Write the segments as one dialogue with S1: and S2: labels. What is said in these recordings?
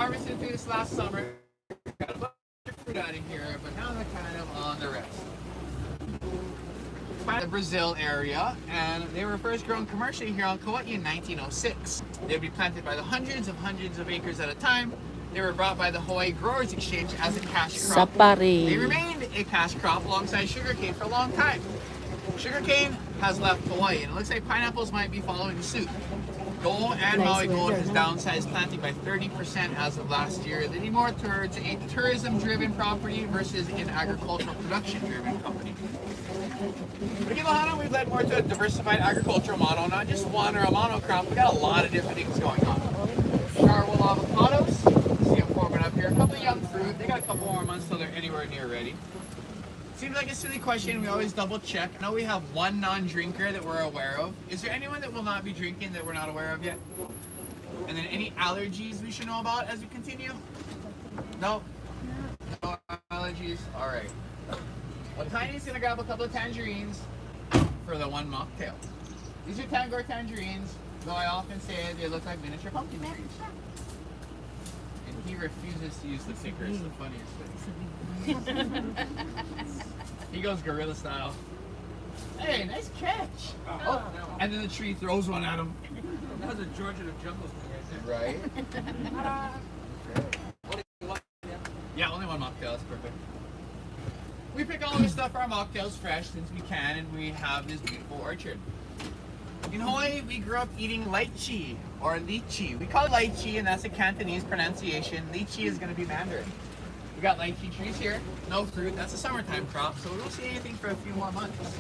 S1: harvested through this last summer. Got a bunch of fruit out of here, but now they're kind of on the rest. The Brazil area, and they were first grown commercially here on Kauai in 1906. They would be planted by the hundreds of acres at a time. They were brought by the Hawaii Growers Exchange as a cash crop.
S2: Sapari.
S1: They remained a cash crop alongside sugarcane for a long time. Sugarcane has left Hawaii, and it looks like pineapples might be following suit. Dole and Maui Gold has downsized planting by 30% as of last year, leaning more towards a tourism-driven property versus an agricultural production-driven company. But in Ohana, we've led more to a diversified agricultural model, not just one or a monocrop. We got a lot of different things going on. Charwool avocados, see them forming up here. A couple of young fruit. They got a couple more months till they're anywhere near ready. Seems like a silly question. We always double check. I know we have one non-drinker that we're aware of. Is there anyone that will not be drinking that we're not aware of yet? And then any allergies we should know about as we continue? No? No allergies? All right. Well, Tiny's gonna grab a couple of tangerines for the one mocktail. These are Tangor tangerines, though I often say they look like miniature pumpkin trees. And he refuses to use the sticker. It's the funniest thing. He goes gorilla style. Hey, nice catch! Oh, and then the tree throws one at him.
S3: That was a George of the Jungle thing right
S1: Right? Yeah, only one mocktail. That's perfect. We pick all of this stuff for our mocktails fresh since we can, and we have this beautiful orchard. In Hawaii, we grew up eating lychee or lychee. We call it lychee, and that's a Cantonese pronunciation. Lychee is going to be Mandarin. We got lychee trees here, no fruit. That's a summertime crop, so we won't see anything for a few more months.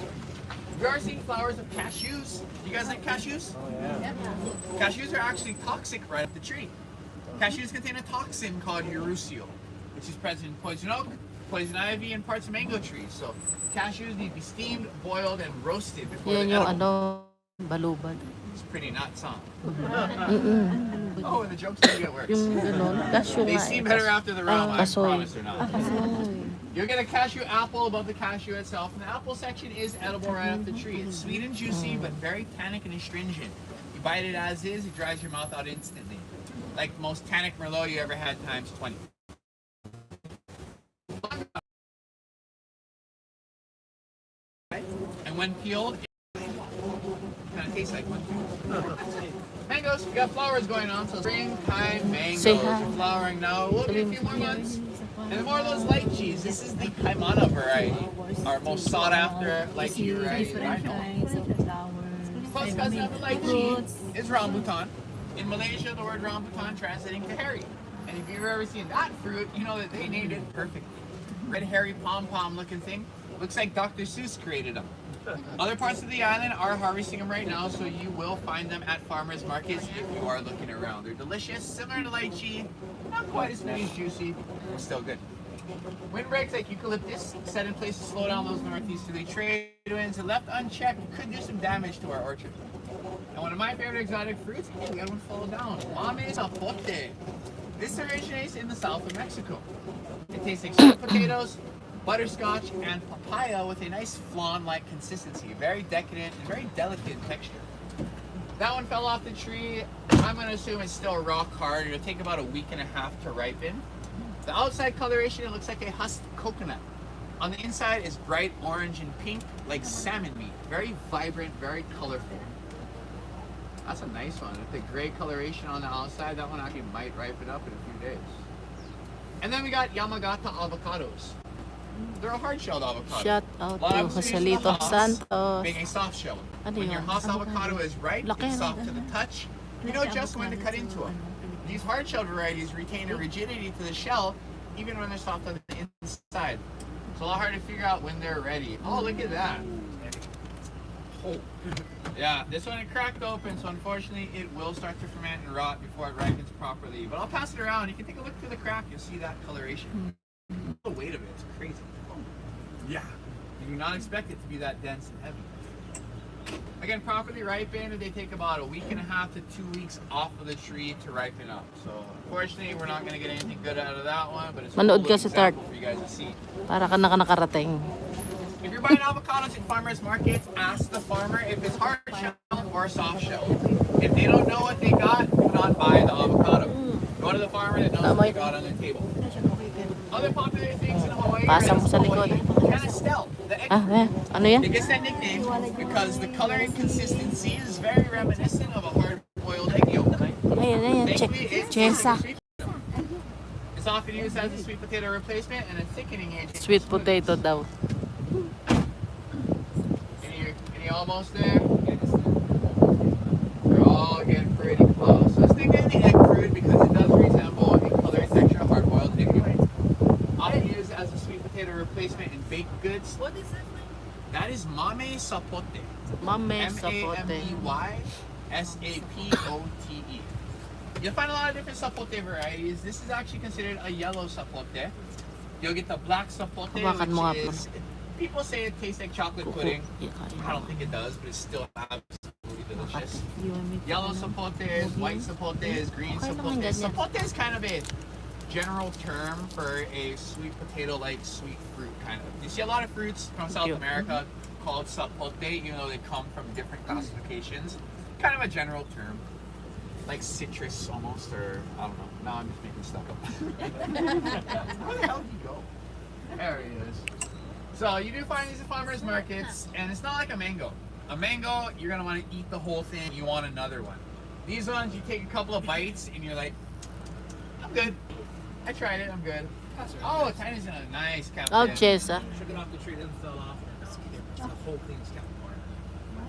S1: We are seeing flowers of cashews. You guys like cashews?
S3: Oh, yeah.
S1: Cashews are actually toxic right up the tree. Cashews contain a toxin called urushiol, which is present in poison oak, poison ivy, and parts of mango trees. So cashews need to be steamed, boiled, and roasted before
S2: Yan
S1: they're
S2: yung
S1: edible.
S2: balubad.
S1: It's pretty nuts, huh?
S2: Mm-mm.
S1: Oh, and the joke's gonna get worse.
S2: Yung ganon. Cashew
S1: They
S2: nga
S1: seem
S2: eh.
S1: better after the realm, I
S2: kasoy.
S1: promise they're not.
S2: Kasoy.
S1: You'll get a cashew apple above the cashew itself, and the apple section is edible right off the tree. It's sweet and juicy, but very tannic and astringent. You bite it as is, it dries your mouth out instantly. Like the most tannic Merlot you ever had times 20. And when peeled, it kind of tastes like one. Mangoes, we got flowers going on, so springtime mangoes
S2: Say hi.
S1: are flowering now. We'll be a few more months. And the more of those lychees. This is the Kaimana variety, our most sought after lychee variety that I know. Plus, cousin of the lychee is rambutan. In Malaysia, the word rambutan translating to hairy. And if you've ever seen that fruit, you know that they named it perfectly. Red hairy pom-pom looking thing. Looks like Dr. Seuss created them. Other parts of the island are harvesting them right now, so you will find them at farmers markets if you are looking around. They're delicious, similar to lychee, not quite as many as juicy, but still good. Windbreaks like eucalyptus set in place to slow down those northeasterly trade winds and left unchecked could do some damage to our orchard. And one of my favorite exotic fruits, oh, we had one fall down. Mame zapote. This originates in the south of Mexico. It tastes like sweet potatoes, butterscotch, and papaya with a nice flan-like consistency. Very decadent and very delicate in texture. That one fell off the tree. I'm going to assume it's still rock hard. It'll take about a week and a half to ripen. The outside coloration, it looks like a husked coconut. On the inside is bright orange and pink, like salmon meat. Very vibrant, very colorful. That's a nice one. With the gray coloration on the outside, that one actually might ripen up in a few days. And then we got Yamagata avocados. They're a hard-shelled avocado.
S2: Shout out
S1: A lot
S2: to
S1: of us use the
S2: Joselito
S1: Haas,
S2: Santos.
S1: being a soft shell.
S2: Ano
S1: When your
S2: yun?
S1: Haas avocado is ripe,
S2: Laki,
S1: it's
S2: no?
S1: soft to the touch. You know just when to cut into them. These hard-shelled varieties retain a rigidity to the shell, even when they're soft on the inside. It's a lot hard to figure out when they're ready. Oh, look at that. Oh. Yeah, this one it cracked open, so unfortunately it will start to ferment and rot before it ripens properly. But I'll pass it around. You can take a look through the crack. You'll see that coloration. The weight of it is crazy. Yeah. You do not expect it to be that dense and heavy. Again, properly ripened, they take about a week and a half to 2 weeks off of the tree to ripen up. So, unfortunately, we're not going to get anything good out of that one, but it's a
S2: Manood
S1: cool
S2: ka si Tart.
S1: example for you guys to see.
S2: Para ka nakarating.
S1: If you're buying avocados in farmers markets, ask the farmer if it's hard shell or soft shell. If they don't know what they got, do not buy the avocado. Go to the farmer farmer that knows what they got on their table. Other popular things in Hawaii
S2: Pasa
S1: are
S2: mo sa likod.
S1: canistel, the egg
S2: Ah,
S1: fruit.
S2: ano yan?
S1: It gets that nickname because the color and consistency is very reminiscent of a hard-boiled egg yolk.
S2: Ayan, ayan.
S1: Thankfully, it's
S2: Chesa.
S1: It's often used as a sweet potato replacement and a thickening agent.
S2: Sweet potato daw.
S1: Any almost there? They're all getting pretty close. So it's nicknamed the egg fruit because it does resemble in color and texture a hard-boiled egg yolk. Often used as a sweet potato replacement in baked goods. What is that? That is mame sapote.
S2: Mame sapote.
S1: M-A-M-E-Y-S-A-P-O-T-E. You'll find a lot of different sapote varieties. This is actually considered a yellow sapote. You'll get the black sapote,
S2: Hawakan mo nga
S1: which
S2: po.
S1: is, people say it tastes like chocolate pudding. I don't think it does, but it's still absolutely delicious. Yellow sapote is, white sapote is, green
S2: Okay naman
S1: sapote.
S2: ganyan.
S1: Sapote is kind of a general term for a sweet potato-like sweet fruit, kind of. You see a lot of fruits from South
S2: Cute.
S1: America called sapote, even though they come from different classifications. Kind of a general term. Like citrus almost, or I don't know. Now I'm just making stuff up. Where the hell did he go? There he is. So you do find these at farmers markets, and it's not like a mango. A mango, you're gonna want to eat the whole thing. You want another one. These ones, you take a couple of bites, and you're like, I'm good. I tried it. I'm good. Oh, Tiny's in a nice cap.
S2: Oh, Chesa.
S3: Shook it off the tree, then fell off. That's the whole thing's kept apart.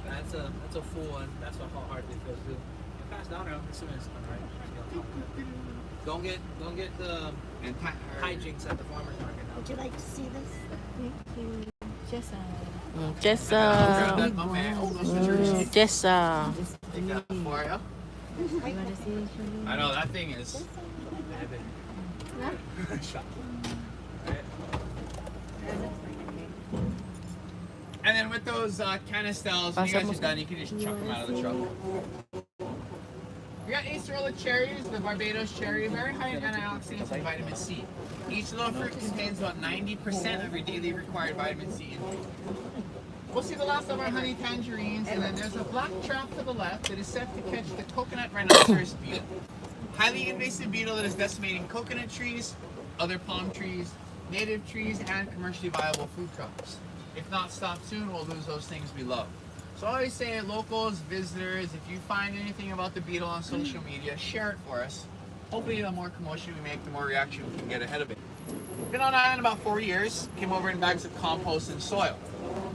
S3: That's a full one. That's how hard it feels too. Pass down around as soon as it's done, right? Don't get the hijinks at the farmer's market now.
S4: Would you like to see this?
S2: Chesa.
S1: Grab that, my man. Oh, those are
S2: Chesa.
S1: Take that for you. I know that thing is. Shut. And then with those canistels, when you guys are done, you can just chuck them out of the truck. We got Acerola cherries, the Barbados cherry, very high in antioxidants and vitamin C. Each little fruit contains about 90% of your daily required vitamin C intake. We'll see the last of our honey tangerines, and then there's a black trap to the left that is set to catch the coconut rhinoceros beetle. Highly invasive beetle that is decimating coconut trees, other palm trees, native trees, and commercially viable food crops. If not stopped soon, we'll lose those things we love. So I always say, locals, visitors, if you find anything about the beetle on social media, share it for us. Hopefully the more commotion we make, the more reaction we can get ahead of it. Been on island about 4 years, came over in bags of compost and soil.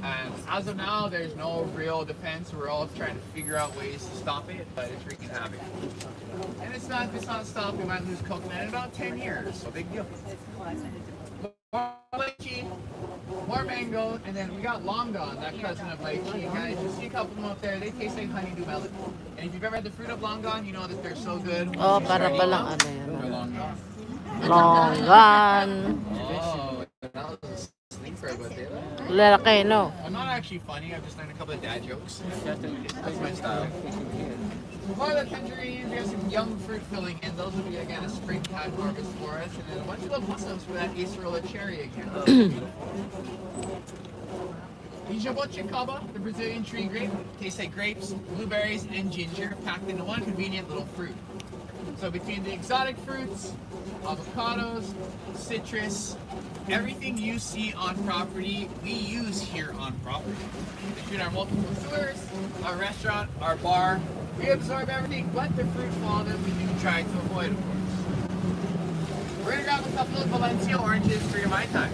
S1: And as of now, there's no real defense. We're all trying to figure out ways to stop it, but it's wreaking havoc. And it's not stopped. We might lose coconut in about 10 years, so big deal. More lychee, more mango, and then we got long gone, that cousin of lychee. Guys, you see a couple of them up there. They taste like honeydew melon. And if you've ever had the fruit of long gone, you know that they're so good.
S2: Oh, para palang ano yan.
S1: They're long gone.
S2: Longgan.
S1: Oh, that was a sneaker, but they
S2: Lalaki, no?
S1: I'm not actually funny. I've just learned a couple of dad jokes. That's my style. For the tangerines, we have some young fruit filling in. Those will be again a springtime harvest for us, and then a bunch of little blossoms for that Acerola cherry again. The jaboticaba, the Brazilian tree grape, tastes like grapes, blueberries, and ginger packed into one convenient little fruit. So between the exotic fruits, avocados, citrus, everything you see on property, we use here on property. Between our multiple tours, our restaurant, our bar, we absorb everything but the fruit flaw that we do try to avoid, of course. We're gonna grab a couple of Valencia oranges for your Mai Tai.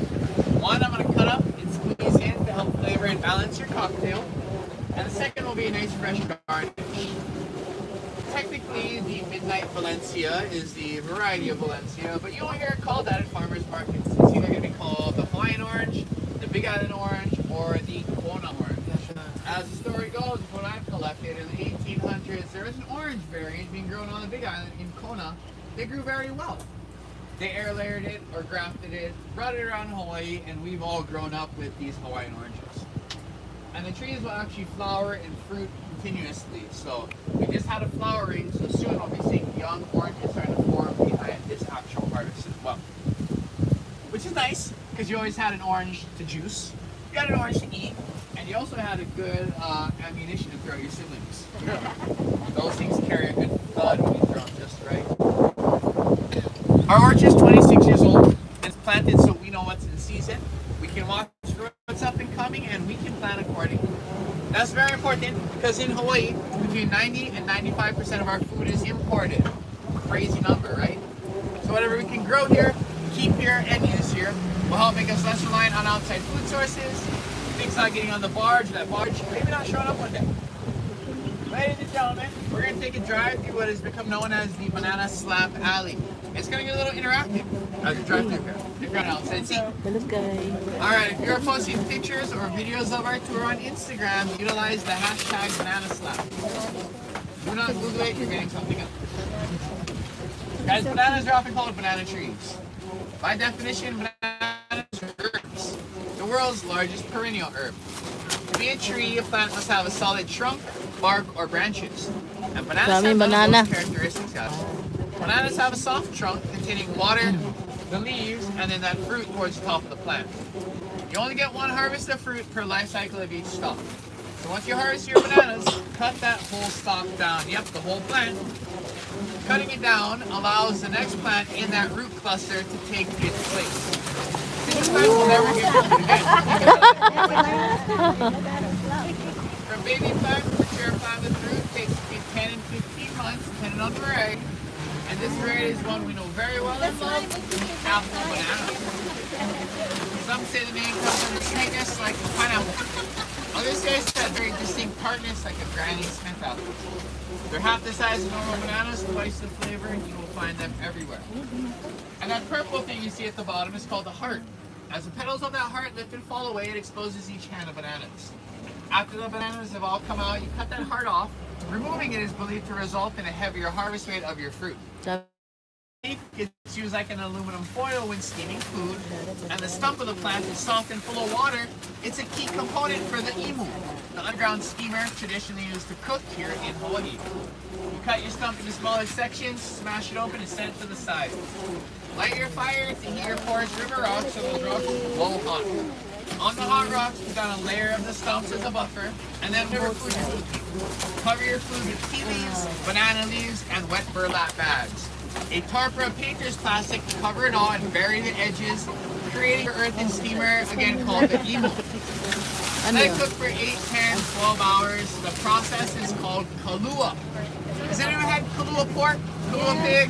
S1: One I'm gonna cut up and squeeze in to help flavor and balance your cocktail. And the second will be a nice fresh garnish. Technically, the Midnight Valencia is the variety of Valencia, but you won't hear it called that at farmers markets. It's either going to be called the Hawaiian orange, the Big Island orange, or the Kona orange. As the story goes, what I've collected in the 1800s, there was an orange variant being grown on the Big Island in Kona. They grew very well. They air layered it or grafted it, brought it around Hawaii, and we've all grown up with these Hawaiian oranges. And the trees will actually flower and fruit continuously. So we just had a flowering, so soon we'll be seeing young oranges starting to form behind this actual harvest as well. Which is nice, because you always had an orange to juice, you had an orange to eat, and you also had a good ammunition to throw your siblings. Those things carry a good thud when you throw them just right. Our orchard is 26 years old. It's planted so we know what's in season. We can watch for what's up and coming, and we can plan accordingly. That's very important because in Hawaii, between 90 and 95% of our food is imported. Crazy number, right? So whatever we can grow here, keep here, and use here will help make us less reliant on outside food sources. Things like getting on the barge, that barge maybe not showing up one day. Ladies and gentlemen, we're going to take a drive through what has become known as the Banana Slab Alley. It's going to get a little interactive as we drive through here. If you're on outside seat. Alright, if you're posting pictures or videos of our tour on Instagram, utilize the hashtag Banana Slab. Do not Google it, you're getting something else. Guys, bananas are often called banana trees. By definition, bananas are herbs, the world's largest perennial herb. To be a tree, a plant must have a solid trunk, bark, or branches. And bananas have none of those characteristics, guys. Bananas have a soft trunk containing water, the leaves, and then that fruit towards the top of the plant. You only get one harvest of fruit per life cycle of each stalk. So once you harvest your bananas, cut that whole stalk down. Yep, the whole plant. Cutting it down allows the next plant in that root cluster to take its place. This plant will never get fruit again. From baby plant to mature plant with fruit takes between 10 and 15 months, depending on the variety. And this variety is one we know very well and love, apple banana. Some say the name comes from the sweetness like a pineapple. Others say it's that very distinct tartness like a Granny Smith apple. They're half the size of normal bananas, twice the flavor, and you will find them everywhere. And that purple thing you see at the bottom is called the heart. As the petals of that heart lift and fall away, it exposes each hand of bananas. After the bananas have all come out, you cut that heart off. Removing it is believed to result in a heavier harvest weight of your fruit. It's used like an aluminum foil when steaming food, and the stump of the plant is soft and full of water. It's a key component for the imu, the underground steamer traditionally used to cook here in Hawaii. You cut your stump into smaller sections, smash it open, and set it to the side. Light your fire to heat your porous river rocks so those rocks will blow hot. On the hot rocks, put down a layer of the stumps as a buffer, and then whatever food you're cooking. Cover your food with tea leaves, banana leaves, and wet burlap bags. A tarp or a painter's plastic to cover it all and bury the edges, creating your earthen steamer, again called the imu. Let it cook for 8, 10, 12 hours. The process is called kalua. Has anyone had kalua pork? Kalua pig?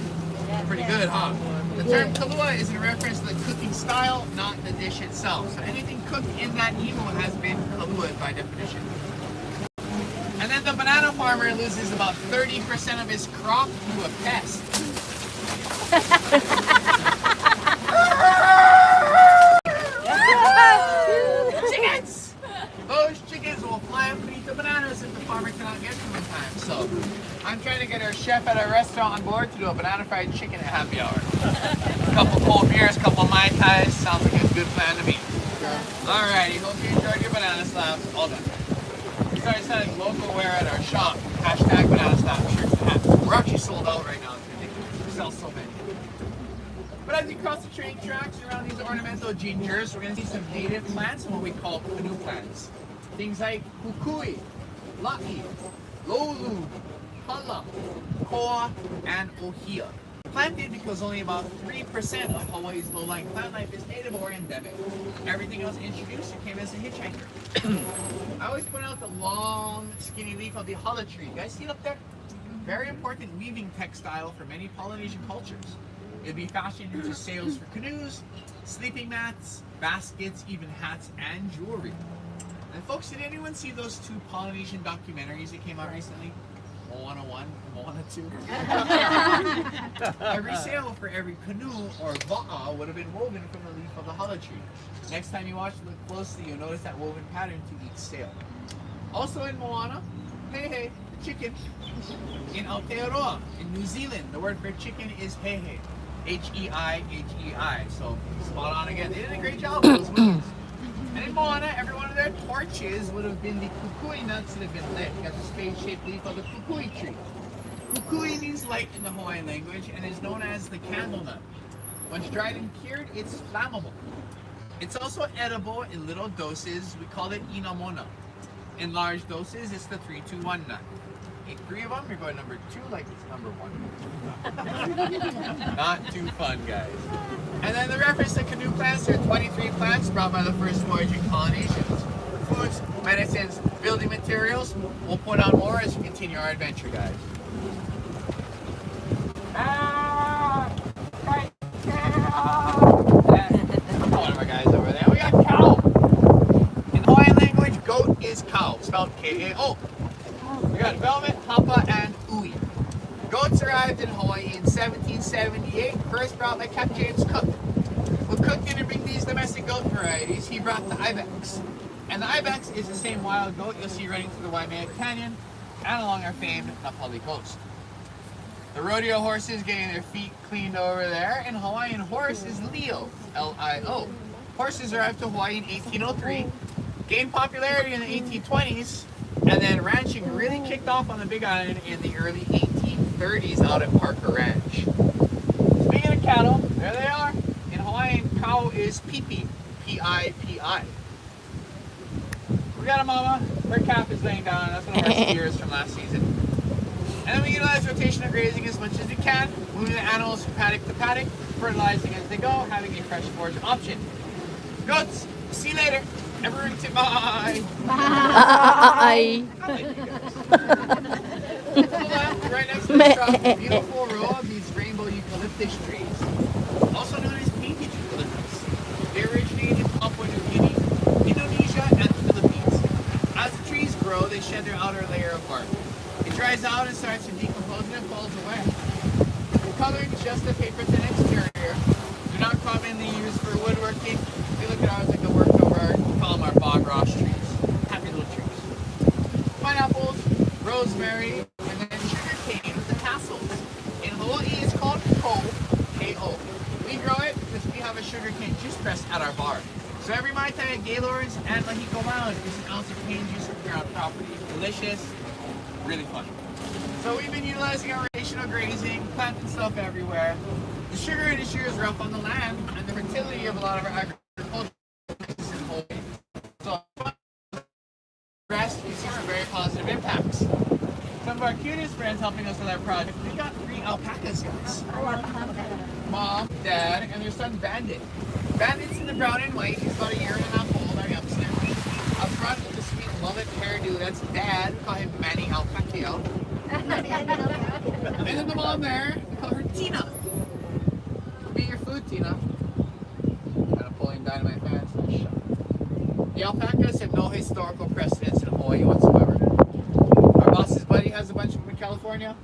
S1: Pretty good, huh? The term kalua is in reference to the cooking style, not the dish itself. So anything cooked in that imu has been kalua'd by definition. And then the banana farmer loses about 30% of his crop to a pest. Chickens! Those chickens will fly up and eat the bananas if the farmer cannot get them in time. So I'm trying to get our chef at our restaurant on board to do a banana fried chicken at happy hour. A couple cold beers, couple Mai Tais, sounds like a good plan to me. Alrighty, hope you enjoyed your banana slabs. All done. We started selling local wear at our shop. Hashtag banana slab shirts and hats. We're actually sold out right now. It's ridiculous. We sell so many. But as you cross the train tracks around these ornamental gingers, we're going to see some native plants and what we call canoe plants. Things like kukui, la'i, lolu, hala, koa, and ohia. Planted because only about 3% of Hawaii's low-lying plant life is native or endemic. Everything else introduced came as a hitchhiker. I always point out the long, skinny leaf of the hala tree. You guys see it up there? Very important weaving textile for many Polynesian cultures. It'd be fashioned into sails for canoes, sleeping mats, baskets, even hats and jewelry. And folks, did anyone see those 2 Polynesian documentaries that came out recently? Moana 1 and Moana 2. Every sail for every canoe or va'a would have been woven from the leaf of the hala tree. Next time you watch it, look closely, you'll notice that woven pattern to each sail. Also in Moana, hehe, chicken. In Aotearoa, in New Zealand, the word for chicken is hehe. H-E-I-H-E-I. So spot on again. They did a great job with those wings. And in Moana, every one of their torches would have been the kukui nuts that have been lit. You got the spade-shaped leaf of the kukui tree. Kukui means light in the Hawaiian language and is known as the candle nut. Once dried and cured, it's flammable. It's also edible in little doses. We call it inamona. In large doses, it's the 3-2-1 nut. 3 of them, you're going number 2 like it's number 1. Not too fun, guys. And then the reference to canoe plants, there are 23 plants brought by the first voyaging Polynesians. Foods, medicines, building materials. We'll put on more as we continue our adventure, guys. One of our guys over there. We got cow. In Hawaiian language, goat is cow, spelled K-A-O. We got velvet, hapa, and ui. Goats arrived in Hawaii in 1778, first brought by Captain James Cook. When Cook didn't bring these domestic goat varieties, he brought the ibex. And the ibex is the same wild goat you'll see running through the Waimea Canyon and along our famed Napali coast. The rodeo horses getting their feet cleaned over there, and Hawaiian horse is Leo, L-I-O. Horses arrived to Hawaii in 1803, gained popularity in the 1820s, and then ranching really kicked off on the Big Island in the early 1830s out at Parker Ranch. Speaking of cattle, there they are. In Hawaiian, cow is pipi, P-I-P-I. We got a mama, her calf is laying down, that's one of our steers from last season. And then we utilize rotational grazing as much as we can, moving the animals from paddock to paddock, fertilizing as they go, having a fresh forage option. Goats, see you later. Everyone say bye.
S2: Bye.
S1: I like you guys. To the left, right next to the truck, a beautiful row of these rainbow eucalyptus trees, also known as painted eucalyptus. They originate in Papua New Guinea, Indonesia, and the Philippines. As the trees grow, they shed their outer layer of bark. It dries out and starts to decompose and it falls away. The coloring is just a paper thin exterior. They're not commonly used for woodworking. If you look at ours like a work over, we call them our bog ross trees. Happy little trees. Pineapples, rosemary, and then sugar cane with the tassels. In Hawaii, it's called ko, K-O. We grow it because we have a sugar cane juice press at our bar. So every Mai Tai at Gaylord's and Lahiko Lounge is an ounce of cane juice from here on property. Delicious. Really fun. So we've been utilizing our rotational grazing, planting stuff everywhere. The sugar industry is rough on the land, and the fertility of a lot of our agriculture is in Hawaii. So rest, we see some very positive impacts. Some of our cutest friends helping us with our project, we got 3 alpacas, guys. Mom, Dad, and their son Bandit. Bandit's in the brown and white. He's about 1.5 years old, our youngster. Up front with the sweet mullet hairdo, that's Dad. We call him Manny Alpacchio. And then the mom there, we call her Tina. Be your food, Tina. Kind of pulling dynamite fans. The alpacas have no historical precedence in Hawaii whatsoever. Our boss's buddy has a bunch of them in California.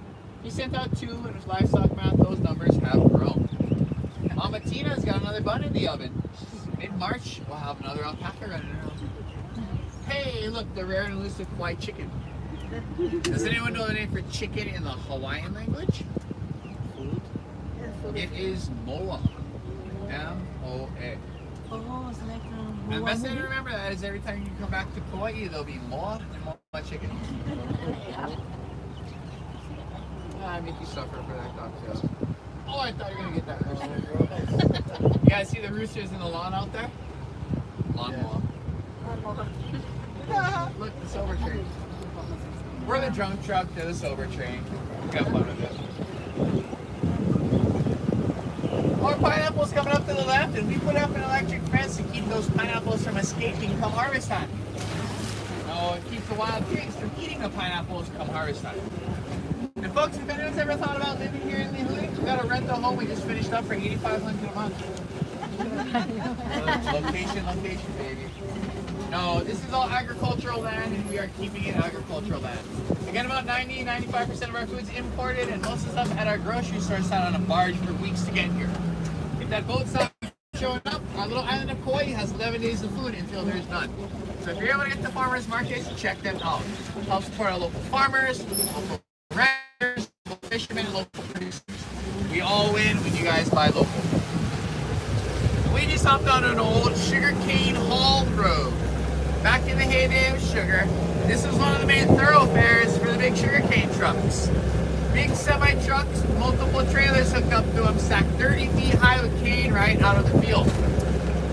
S1: He sent out 2, and his livestock math, those numbers have grown. Mama Tina's got another bun in the oven. Mid-March, we'll have another alpaca running around. Hey, look, the rare and elusive white chicken. Does anyone know the name for chicken in the Hawaiian language? It is moa. M-O-A.
S2: Oh, it's like
S1: And the best thing to remember that is every time you come back to Kauai, there'll be moa and moa chicken. I make you suffer for that cocktail. Oh, I thought you were going to get that rooster. You guys see the roosters in the lawn out there? Lawn moa. Look, the silver train. We're the drunk truck, they're the silver train. We have fun with it. More pineapples coming up to the left, and we put up an electric fence to keep those pineapples from escaping come harvest time. No, it keeps the wild pigs from eating the pineapples come harvest time. And folks, if anyone's ever thought about living here in Lihue, we got a rental home we just finished up for $8,500 a month. Location, baby. No, this is all agricultural land, and we are keeping it agricultural land. Again, about 90-95% of our food's imported, and most of the stuff at our grocery store sat on a barge for weeks to get here. If that boat stops showing up, our little island of Kauai has 11 days of food until there's none. So if you're able to get to farmers markets, check them out. Help support our local farmers, local ranchers, local fishermen, and local producers. We all win when you guys buy local. We just hopped on an old sugarcane haul road. Back in the heyday of sugar, this was one of the main thoroughfares for the big sugarcane trucks. Big semi-trucks, multiple trailers hooked up to them, stacked 30 feet high with cane right out of the field.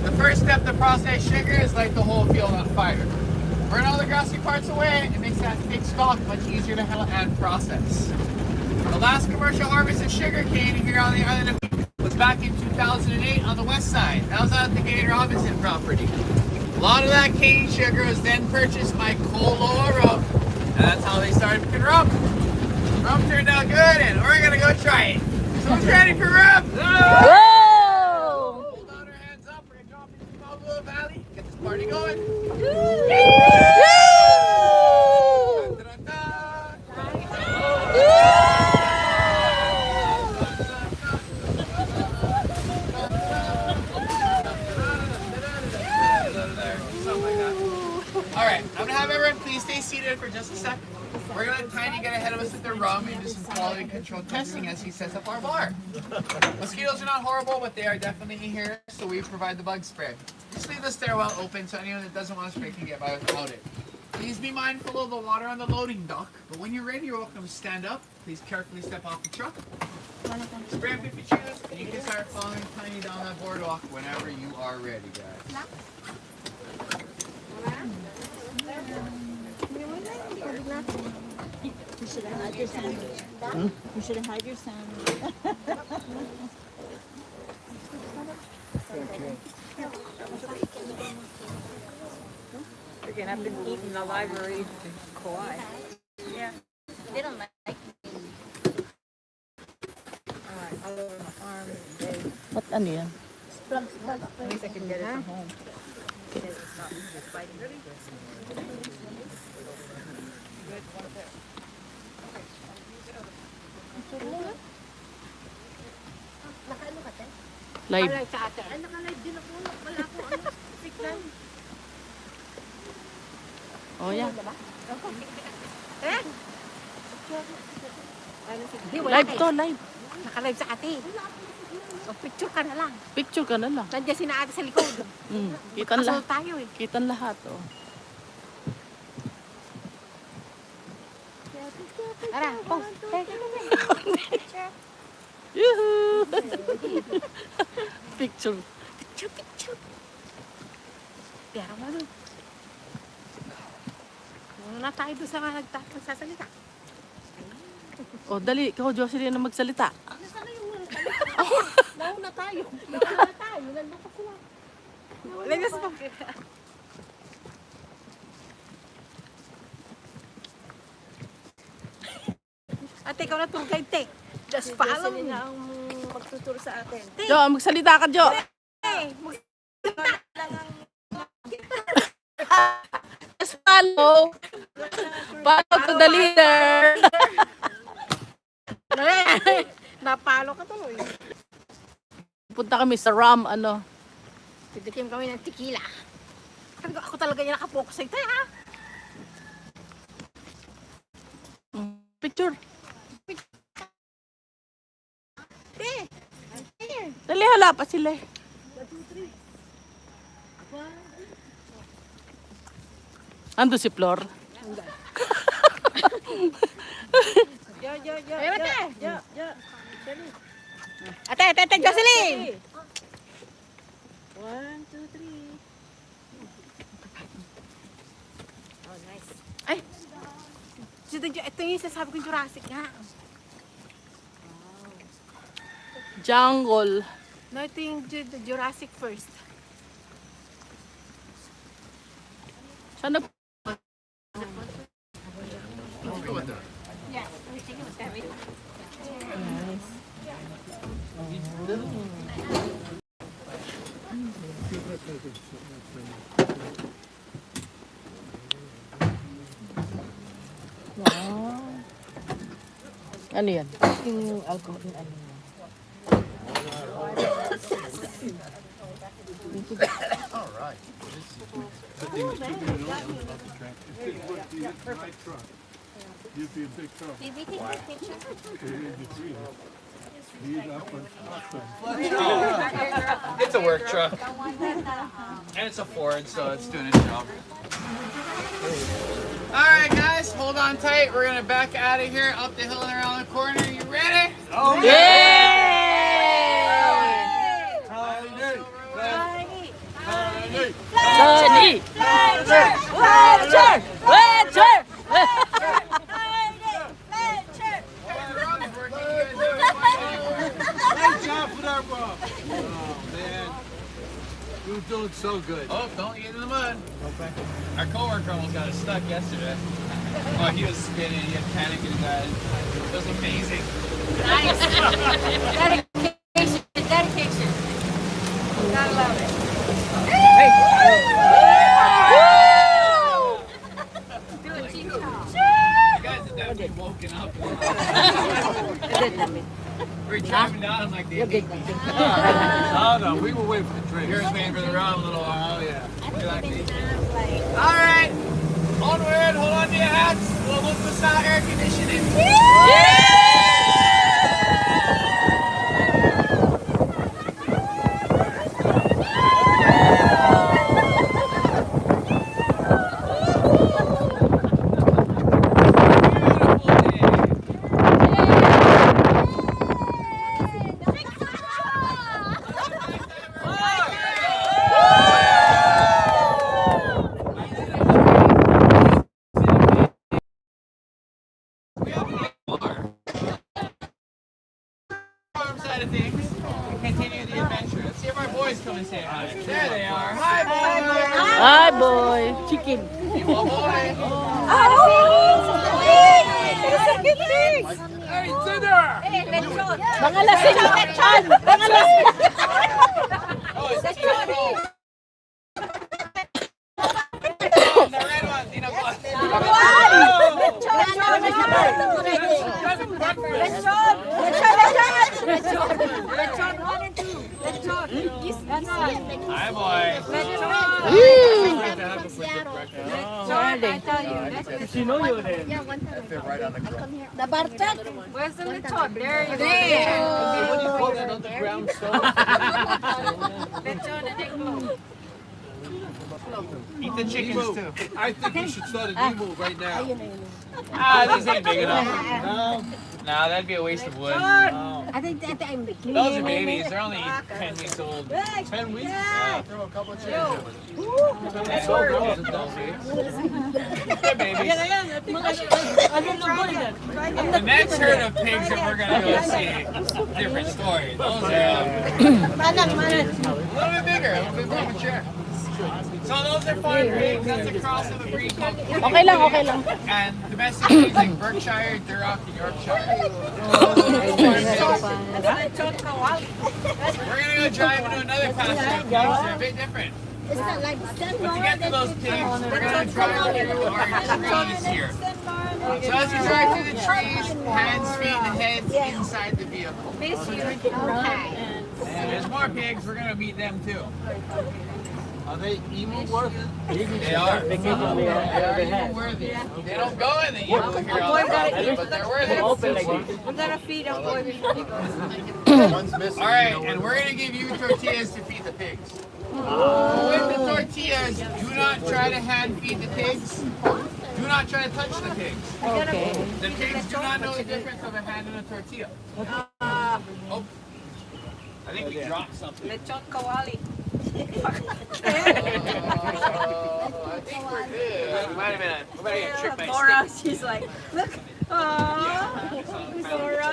S1: The first step to process sugar is light the whole field on fire. Burn all the grassy parts away. It makes that thick stalk much easier to handle and process. The last commercial harvest of sugarcane here on the island of Cuba was back in 2008 on the west side. That was at the Gay Robinson property. A lot of that cane sugar was then purchased by Koloa Rum, and that's how they started making rum. Rum turned out good, and we're gonna go try it. So who's ready for rum?
S2: Whoa!
S1: Hold on our hands up. We're gonna drop into Balboa Valley. Get this party going. Alright, I'm gonna have everyone please stay seated for just a sec. We're gonna let Tiny get ahead of us with the rum and do some quality control testing as he sets up our bar. Mosquitoes are not horrible, but they are definitely here, so we provide the bug spray. Just leave the stairwell open so anyone that doesn't want to spray can get by without it. Please be mindful of the water on the loading dock, but when you're ready, you're welcome to stand up. Please carefully step off the truck. Spray up if you choose, and you can start following Tiny down that boardwalk whenever you are ready, guys.
S2: You should have had your sandwich. You should have had your sandwich.
S4: Again, I've been eating in the library in Kauai.
S2: Yeah. They don't like
S4: All over my farm every day.
S2: what ano yan?
S4: At least I can get it from home. It's not fighting.
S2: Live.
S4: Alright, sa atin.
S2: Oh, yeah.
S4: Di, wala
S2: Live
S4: ka
S2: to,
S4: eh.
S2: live.
S4: Naka-live sa ate. O, picture ka na lang.
S2: Picture ka na lang.
S4: Nandiyan si na ate sa likod.
S2: Kitan
S4: Kasal
S2: lahat.
S4: tayo eh.
S2: Kitan lahat, oh.
S4: Tara, post.
S2: Yoo-hoo! Picture.
S4: Picture. Pero ano? Muna na tayo doon sa mga nagsasalita.
S2: Oh, dali. Ikaw, Jocelyn, na magsalita.
S4: Nauna tayo. Nandun pa sila. Lagas pa. Ate, ikaw na tour guide, te. Just follow me.
S5: ang magtuturo sa atin.
S2: Jo, magsalita ka, Jo.
S4: Hey,
S2: Just follow. Follow to the leader.
S4: napalo ka tuloy.
S2: Punta kami sa Ram, ano.
S4: Tidikim kami ng tequila. Ako talaga yung nakapokus sa ito, ha?
S2: Picture.
S4: Eh,
S2: Dali, hala pa sila eh. Ando si Flor.
S4: Ay, ate. Ate, Jocelyn!
S5: 1, 2, 3.
S4: Oh, nice. Ay! Ito yung sasabi kong Jurassic nga.
S2: Jungle.
S4: No, ito yung Jurassic first.
S2: Sana
S4: Yeah, everything was heavy.
S2: ano yan?
S5: Yung alcohol, yung ano.
S6: You'd be a big trouble.
S5: Did we take a picture?
S1: It's a work truck. And it's a Ford, so it's doing its job. Alright guys, hold on tight. We're gonna back out of here, up the hill and around the corner. You ready? Oh
S2: Johnny!
S3: man. You're doing so good.
S1: Oh, don't get in the mud. Our coworker almost got us stuck yesterday. Oh, he was spinning. He had panic in his eyes. It was amazing.
S4: Nice. Dedication. Dedication. Gotta love it. Do it, Chief.
S1: You guys have definitely woken up. We were driving down. I'm like, the
S3: Oh no, we were waiting for the drink.
S1: You're waiting for the round a little while. Oh, yeah. You're like me.
S5: Like,
S1: All right. Onward. Hold on to your hats. We'll look for some air conditioning. Side of things. Continue the adventure. Let's see if our boys come and say hi. There they are. Hi, boys.
S5: hi, boy. Chicken.
S1: You want boy?
S3: Hey, dinner!
S5: Mga lasing. Mga lasing.
S1: Oh, it's Tino. The red one, Tino. Hi, boys.
S5: You know you're there.
S2: The bartak.
S4: Where's the lechon? There you go.
S3: What do you call that underground stove?
S4: Lechon and egg.
S1: Eat the chickens
S3: Nemo,
S1: too.
S3: I think we should start a Nemo right now.
S1: Ah, these ain't big enough. No, that'd be a waste of wood.
S2: I think I'm the
S1: Those are babies. They're only 10 weeks old.
S3: 10 weeks?
S1: Yeah, throw a couple of chickens in. They're babies. The next herd of pigs that we're going to go see, different story. Those are a little bit bigger, a little bit more mature. So those are farm pigs. That's a cross of a breed called
S5: Okay lang, okay lang.
S1: and domestic pigs like Berkshire, Duroc, and Yorkshire. We're gonna go drive into another pasture of pigs. They're a bit different.
S2: It's not like
S1: But to get to those pigs, we're gonna drive through our trees here. So as you drive through the trees, hands, feet, and heads inside the vehicle. And there's more pigs. We're gonna meet them too.
S3: Are they emo worth it?
S1: They are. They are even worthy. They don't go in the evil here all the time, but they're worthy.
S4: I'm gonna feed them boy before he goes.
S1: All right, and we're gonna give you tortillas to feed the pigs. With the tortillas, do not try to hand feed the pigs. Do not try to touch the pigs.
S5: Okay.
S1: The pigs do not know the difference of a hand and a tortilla. Oh, I think we dropped something.
S4: Lechon kawali.
S1: I think we're good. We might have been a trick by
S4: Laura,
S1: stick.
S4: she's like, look. Aww. Laura.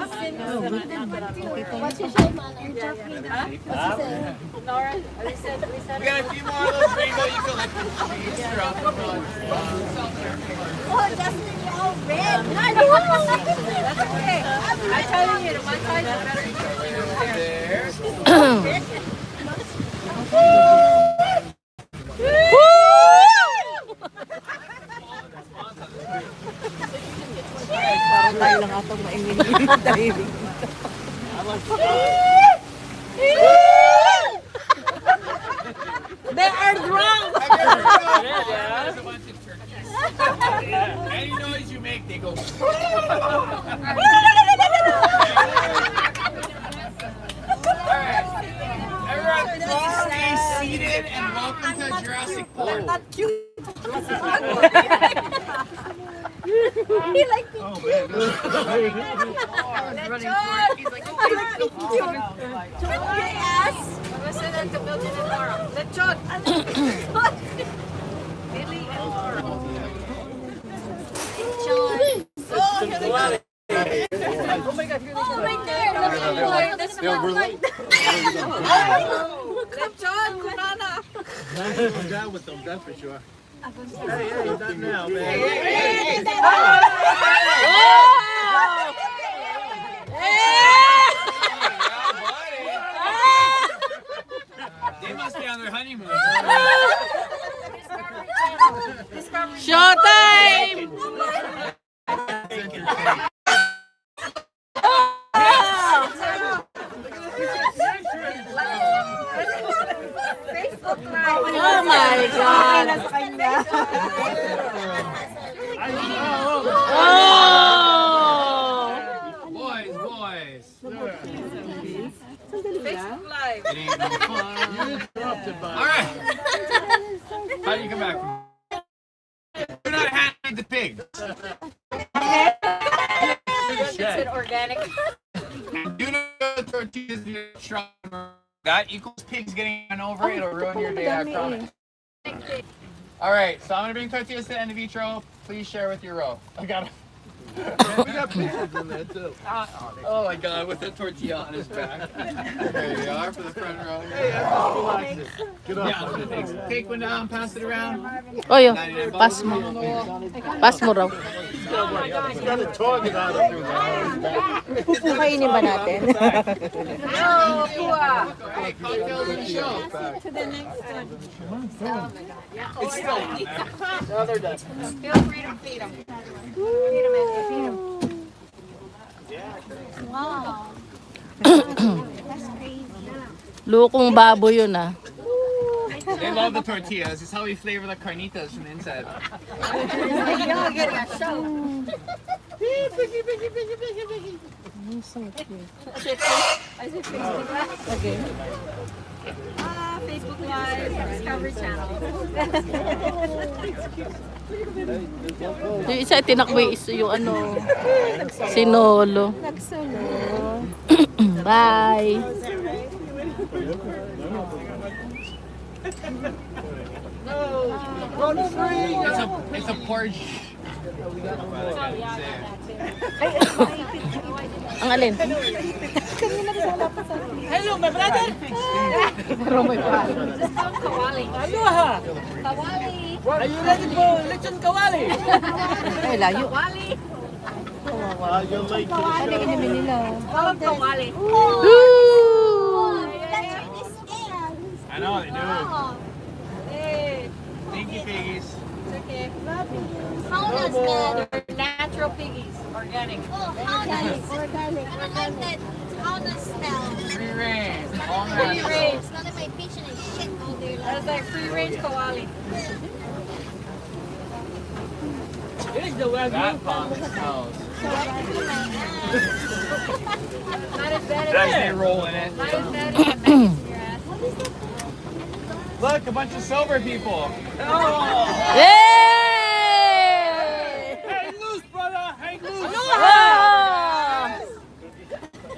S2: What's your shame on it?
S4: Laura, we said
S1: We got a few more of those rainbow eucalyptus trees throughout the front.
S2: Oh, Justin, you're all red.
S4: That's okay. I'm telling you, my size is better.
S1: There.
S5: Tayo lang atong maingin. They are drunk!
S1: There's a bunch of turkeys. Any noise you make, they go. Alright. Everyone, please stay seated and welcome to Jurassic Park.
S2: He like me.
S4: My ass. Listen to Billy and Laura. Lechon. Billy and Laura.
S2: Oh my God! Oh, right there. That's
S6: Yeah, we're late.
S4: Lechon, kunana.
S3: I'm down with them, that's for sure. Hey, not now, man. They must be on their honeymoon.
S5: Showtime! Oh my God! Oh!
S3: Boys.
S4: Facebook Live.
S3: It ain't no fun. All right. How do you come back? You're not handling the pigs.
S4: It's organic.
S1: Do not tortillas in your truck. That equals pigs getting run over. It'll ruin your day, I promise. All right, so I'm gonna bring tortillas to the end of each row. Please share with your row. I got it.
S3: We got pizzas in there too.
S1: Oh my God, with the tortilla on his back. There you are for the front row.
S3: Hey, just relax it. Get up.
S1: Yeah, take one down, pass it around.
S5: Oh, yun.
S1: 99 bucks.
S5: Pass mo. Pass mo raw.
S3: He's got a target out of him.
S5: Pupukainin ba natin?
S1: Hey, cocktails in the show.
S2: To the next one.
S1: It's still on there. No, they're done.
S4: Feel free to feed them. Feed them and feed them.
S2: Wow. That's crazy.
S5: Lukong baboy yun ah.
S1: They love the tortillas. It's how we flavor the carnitas from the inside.
S4: Y'all getting a show. I said Facebook Live.
S5: Okay.
S4: Facebook Live, Discovery Channel.
S5: Yung isa tinakbo yung ano, sinolo. Bye.
S1: It's a porridge.
S5: Ang alin?
S4: Hello, my brother.
S5: Pero may pa.
S4: Kawali.
S5: Ano ha?
S4: Kawali.
S5: Are you ready for lechon kawali? Ay, layo.
S4: Kawali.
S3: You're late to the
S5: Ano inumin nila?
S4: Tawag kawali.
S5: Woo!
S1: I know they do.
S4: Hey,
S1: Thank you, piggies.
S4: it's okay.
S2: How does that?
S4: They're natural piggies, organic.
S2: Oh, how does organic? I don't like that. How does smell?
S1: Free range. All
S4: Free
S1: natural.
S4: range.
S2: It's not in my patient and shit all day long.
S4: That's like free range kawali.
S1: That bomb smells.
S4: Not as bad
S1: As
S4: as
S1: they roll in it.
S4: not as bad as the in your ass.
S1: Look, a bunch of sober people.
S5: Yay!
S3: Hang loose, brother! Hang loose!
S5: Ah!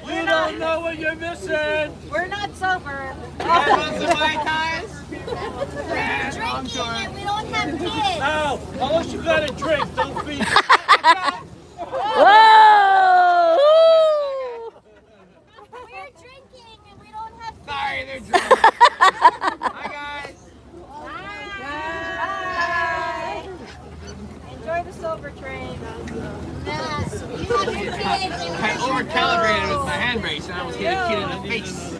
S3: You don't know what you're missing!
S4: We're not sober.
S1: Guys want some Mai Tais?
S2: Drinking and we don't have kids.
S3: Now, unless you got a drink, don't feed.
S5: Whoa!
S2: We're drinking and we don't have kids.
S1: Sorry, they're drunk. Hi, guys.
S4: Bye. Enjoy the sober train.
S2: Yes. You have your kids.
S1: I over-calibrated with my hand brace and I almost hit a kid in the face.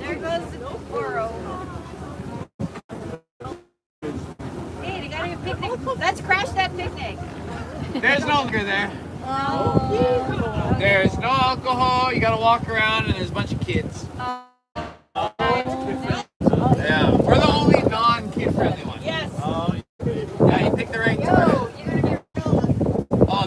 S4: There goes the Oro. Hey, they got a picnic. Let's crash that picnic.
S1: There's no liquor there. There's no alcohol. You gotta walk around and there's a bunch of kids. Yeah, we're the only non-kid friendly one.
S4: Yes.
S1: Yeah, you picked the right
S4: Yo,
S1: time.
S4: you're gonna get real.
S1: Oh,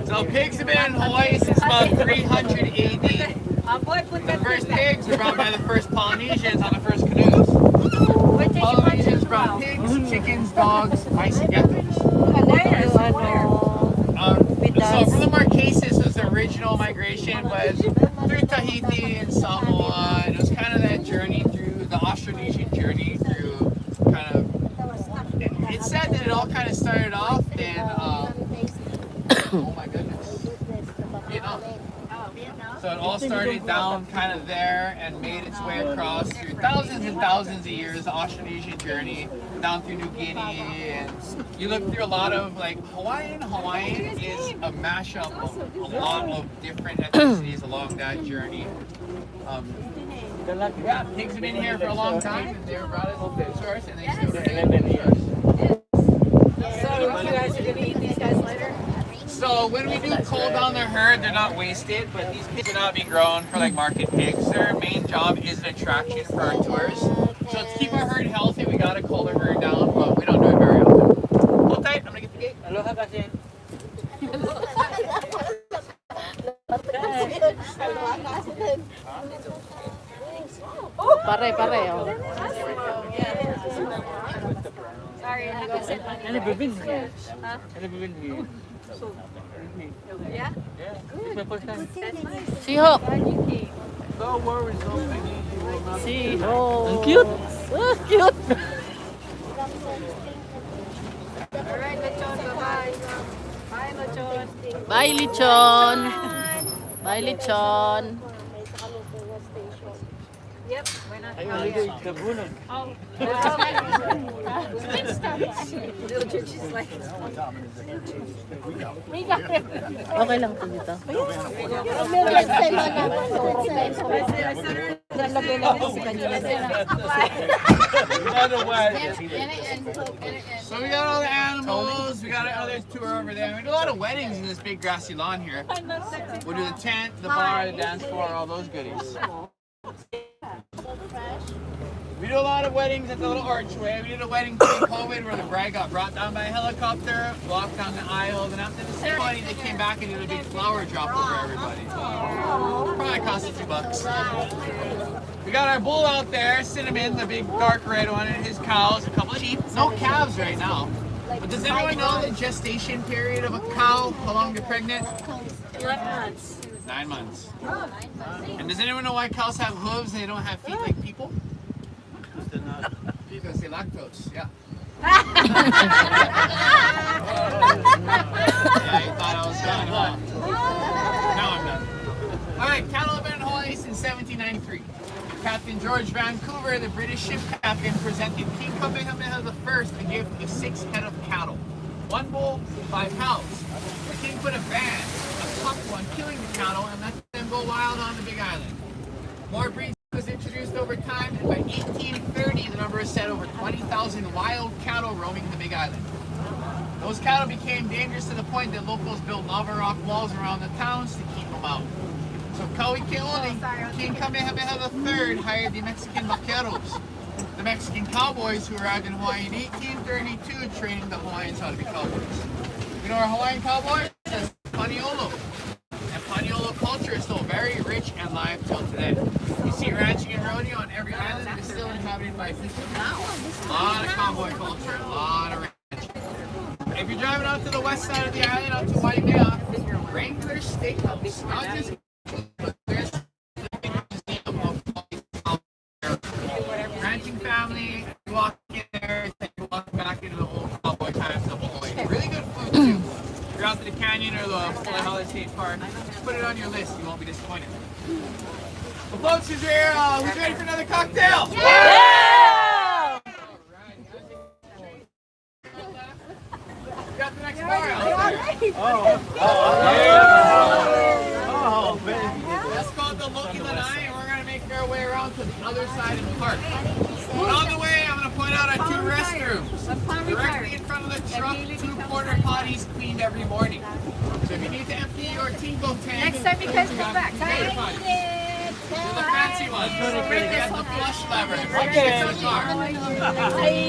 S1: so pigs have been in Hawaii since about 300 AD.
S4: Boy, put
S1: The
S4: that
S1: first
S4: thing back.
S1: pigs were brought by the first Polynesians on the first canoes.
S4: Wait till you punch
S1: Polynesians
S4: it
S1: brought
S4: out.
S1: pigs, chickens, dogs, mice, and geckos. So from the Marquesas was the original migration, was through Tahiti and Samoa, and it was kind of that journey through the Austronesian journey through kind of It's said that it all kind of started off in, oh my goodness, Vietnam. So it all started down kind of there and made its way across through thousands and thousands of years, the Austronesian journey, down through New Guinea, and you look through a lot of like Hawaiian. Hawaiian is a mashup of a lot of different ethnicities along that journey. Yeah, pigs have been here for a long time, and they were brought as a food source, and they still stay.
S4: So you guys are gonna eat these guys later?
S1: So when we do cull down their herd, they're not wasted, but these pigs are not being grown for like market pigs. Their main job is an attraction for our tours. So to keep our herd healthy, we gotta cull their herd down, but we don't do it very often. Hold tight, I'm gonna get the gate.
S3: Aloha kasi.
S5: Pare. Oh.
S4: Sorry, I haven't said my
S3: Ano bibin here? Ano bibin here?
S4: Yeah?
S3: Yeah. It's my first time.
S4: That's nice.
S5: Seahawk.
S4: Glad you came.
S3: No worries, no pain. You will not.
S5: Seahawk. Ang cute. Cute.
S4: Alright, Lechon, bye-bye. Bye, Lechon.
S5: Bye, Lechon. Bye, Lechon.
S4: Yep, we're not
S3: Ay, holiday sa bunod.
S4: Oh. Little church is like,
S5: Okay lang po dito.
S1: So we got all the animals, we got our other tour over there. We do a lot of weddings in this big grassy lawn here. We'll do the tent, the bar, the dance floor, all those goodies. We do a lot of weddings at the little archway. We did a wedding pre-COVID where the bride got brought down by a helicopter, walked down the aisle, then after the ceremony they came back and did a big flower drop over everybody. Probably cost a few bucks. We got our bull out there, Cinnamon, the big dark red one, and his cows, a couple of sheep. No calves right now. But does anyone know the gestation period of a cow? How long they're pregnant?
S4: 11 months.
S1: 9 months. And does anyone know why cows have hooves and they don't have feet like people? Because they lactose, yeah. Yeah, you thought I was done, huh? Now I'm done. Alright, cattle have been in Hawaii since 1793. Captain George Vancouver, the British ship captain, presented King Kamehameha I a gift of 6 head of cattle. 1 bull, 5 cows. The king put a ban, a tough one, killing the cattle and let them go wild on the Big Island. More breeds was introduced over time, and by 1830 the number is set over 20,000 wild cattle roaming the Big Island. Those cattle became dangerous to the point that locals built lava rock walls around the towns to keep them out. So Kauai Keone, King Kamehameha III hired the Mexican vaqueros, the Mexican cowboys who arrived in Hawaii in 1832, training the Hawaiians how to be cowboys. You know our Hawaiian cowboys? That's Paniolo. And Paniolo culture is still very rich and live till today. You see ranching and rodeo on every island that is still inhabited by people now. A lot of cowboy culture, a lot of ranching. If you're driving out to the west side of the island, out to Waimea, Wrangler Steakhouse, not just there's the big museum of ranching family. You walk in there, you walk back into the old cowboy times of Hawaii. Really good food too. If you're out to the canyon or the Holiday State Park, just put it on your list. You won't be disappointed. Well, folks, who's here? Who's ready for another cocktail?
S5: Yeah!
S1: We got the next bar out there.
S3: Oh, baby.
S1: That's called the Loki Lanai, and we're going to make our way around to the other side of the park. But on the way, I'm going to point out our 2 restrooms. Directly in front of the truck, 2 porta potties cleaned every morning. So if you need to empty your Tingo tank,
S4: next time you guys come back.
S1: porta potties. They're the fancy ones. They have the flush lever. Okay. In the car.
S5: I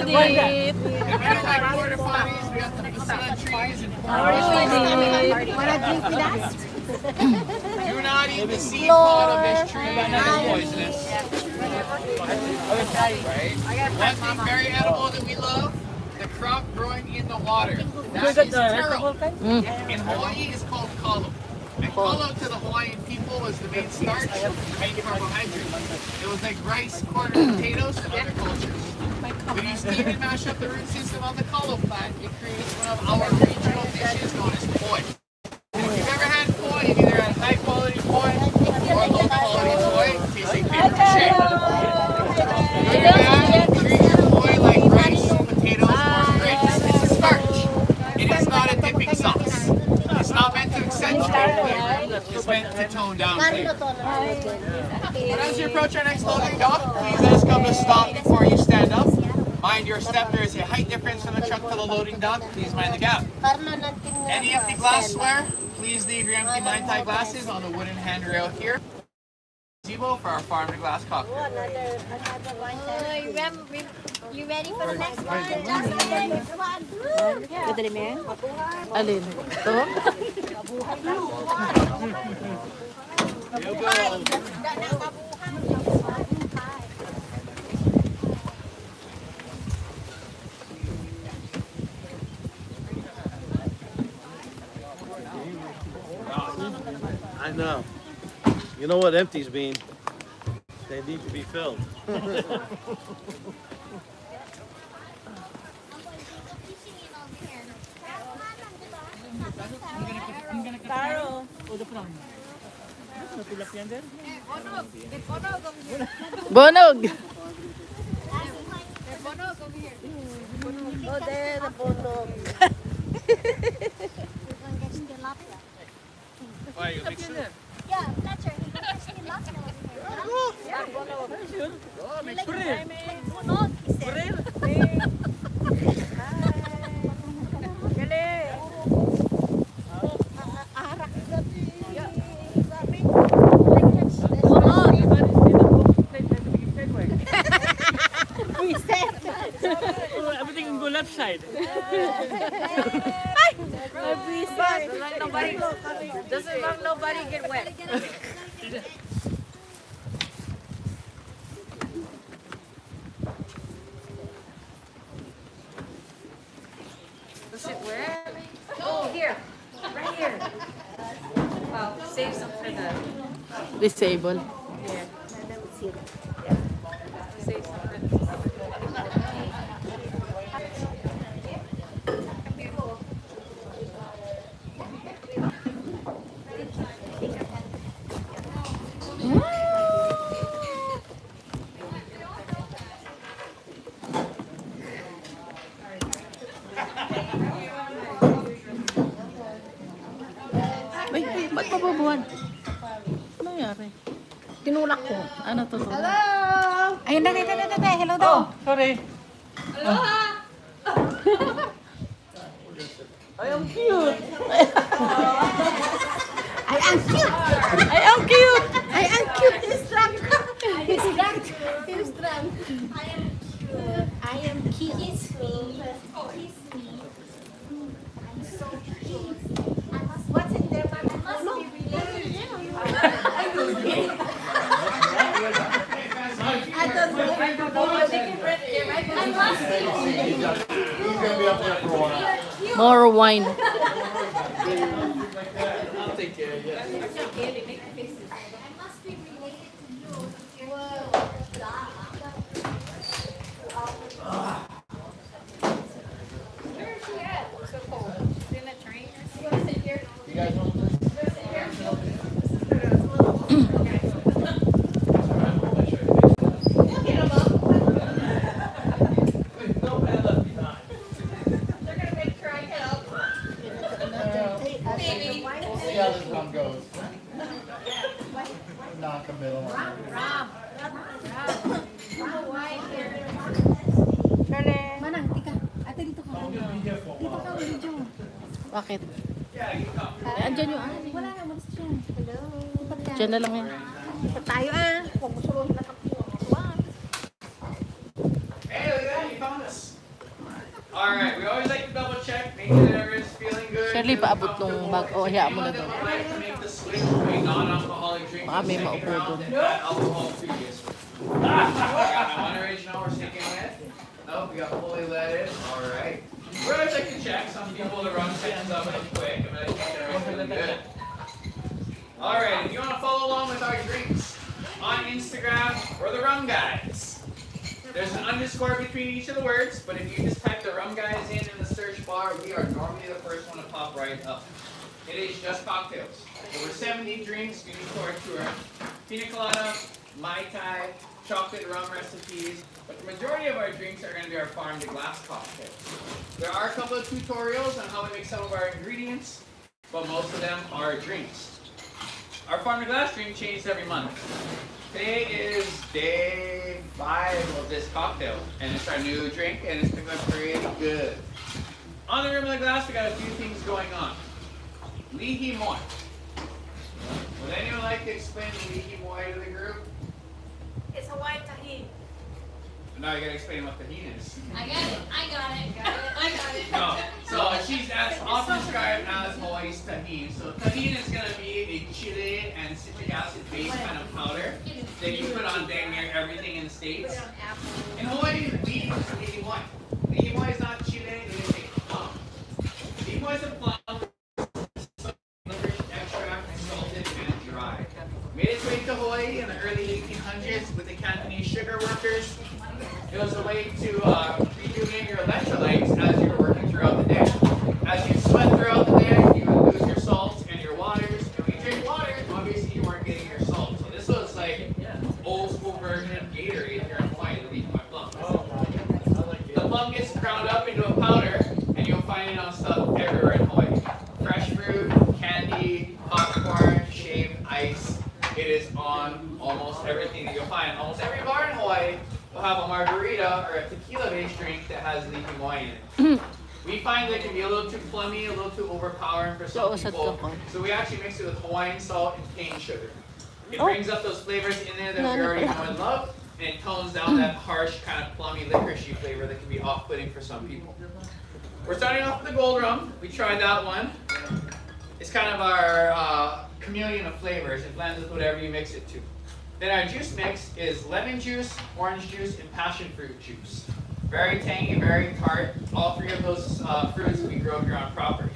S5: did it.
S1: If you don't like porta potties, we got the facility trees and porta
S5: I
S1: potties.
S5: did it.
S2: Wanna drink with us?
S1: Do not eat the seed pod of this tree. It is poisonous. Right? One thing very edible that we love, the crop growing in the water. That is taro. In Hawaii, it's called kalo. And kalo to the Hawaiian people was the main starch, the main carbohydrate. It was like rice, corn, and potatoes to other cultures. When you steam and mash up the root system of the kalo plant, it creates one of our regional dishes known as poi. If you've ever had poi, you've either had high quality poi or low quality poi. It tastes like paper mache. Treat your poi like rice, potatoes, or grits. It's a starch. It is not a dipping sauce. It's not meant to accentuate flavor. It's meant to tone down flavor. But as you approach our next loading dock, please let us come to stop before you stand up. Mind your step, there is a height difference from the truck to the loading dock. Please mind the gap. Any empty glassware, please leave your empty Mai Tai glasses on the wooden handrail here. Gazebo for our farm to glass cocktail.
S2: You ready for the next one?
S4: Madali mo yan? Alin? Ito?
S6: I know. You know what empties mean? They need to be filled.
S4: Bonog!
S2: Oh, there, the bono.
S1: Why, you mix it?
S2: Yeah, that's right. You can just tilapia over here. Yeah, bono. Bono, he said.
S5: Everything can go left side.
S4: Doesn't want nobody get wet. Does it where? Oh, here. Right here. Wow, save some for the... Disable. Yeah. Save some for the...
S7: Ay, ba't mabubuhan? Ano nangyari? Tinulak ko. Ano to? Hello!
S4: Ayun na, tete. Hello daw.
S5: Sorry.
S7: I am cute!
S4: I am cute.
S7: I am cute!
S4: I am cute.
S2: He's drunk. He's drunk. He's drunk. I am cute. I am cute. Kiss me. Kiss me. I'm so cute. What's in there, Mom? I must be related to you. I don't know. I must be related.
S6: He's gonna be up there for a while.
S7: More wine.
S1: I'll take care of you.
S2: I must be related to you.
S4: Where is she at? So cold. In the train?
S6: You guys want this? See how this one goes. Knock the middle one.
S2: Manang, tika. Ate, dito ka. Dito ka, video.
S7: Bakit?
S2: Andyan yung ano. Wala na, malis siya. Hello.
S7: Diyan na lang yan.
S2: Tayo Kung gusto mo
S1: Hey, look at that, you found us. Alright, we always like to double check, make sure that everyone's feeling good.
S7: Shirley, paabot nung bag. O, hiya mo na doon.
S1: We like to make the switch between non-alcoholic drinks
S7: Baka may
S1: and
S7: maupo doon.
S1: alcohol previous. We got underage now we're sticking with. Nope, we got fully let in. Alright. We always like to check. Some people that run sessions up really quick. I'm gonna keep everyone feeling good. Alright, if you want to follow along with our drinks on Instagram, we're the Rum Guys. There's an underscore between each of the words, but if you just type the rum guys in the search bar, we are normally the first one to pop right up. It is just cocktails. Over 70 drinks we do for our tour. Pina colada, Mai Tai, chocolate rum recipes, but the majority of our drinks are going to be our farm to glass cocktails. There are a couple of tutorials on how we make some of our ingredients, but most of them are drinks. Our farm to glass drink changes every month. Today is day 5 of this cocktail, and it's our new drink, and it's been pretty good. On the rim of the glass, we got a few things going on. Lihi Moi. Would anyone like to explain Lihi Moi to the group?
S2: It's Hawaiian tahini.
S1: Now you gotta explain what tahini is.
S2: I got it. I got it.
S1: No. So that's often described as Hawaii's tahini. So tahini is gonna be a chili and citric acid based kind of powder that you put on dang near everything in the States. In Hawaii, we use Lihi Moi. Lihi Moi is not chili, it is a plum. Lihi Moi is a plum. Made its way to Hawaii in the early 1800s with the Cantonese sugar workers. It was a way to rejuvenate your electrolytes as you were working throughout the day. As you sweat throughout the day, you would lose your salts and your waters. And when you drink water, obviously you weren't getting your salt. So this was like old school version of Gatorade here in Hawaii, the Lihi Moi plum. The plum gets ground up into a powder, and you'll find it on stuff everywhere in Hawaii. Fresh fruit, candy, popcorn, shaved ice. It is on almost everything that you'll find. Almost every bar in Hawaii will have a margarita or a tequila-based drink that has Lihi Moi in it. We find that it can be a little too plummy, a little too overpowering for some people. So we actually mix it with Hawaiian salt and cane sugar. It brings up those flavors in there that we already know and love, and it tones down that harsh, kind of plummy licoricey flavor that can be off-putting for some people. We're starting off with the gold rum. We tried that one. It's kind of our chameleon of flavors. It blends with whatever you mix it to. Then our juice mix is lemon juice, orange juice, and passion fruit juice. Very tangy, very tart. All 3 of those fruits we grow here on property.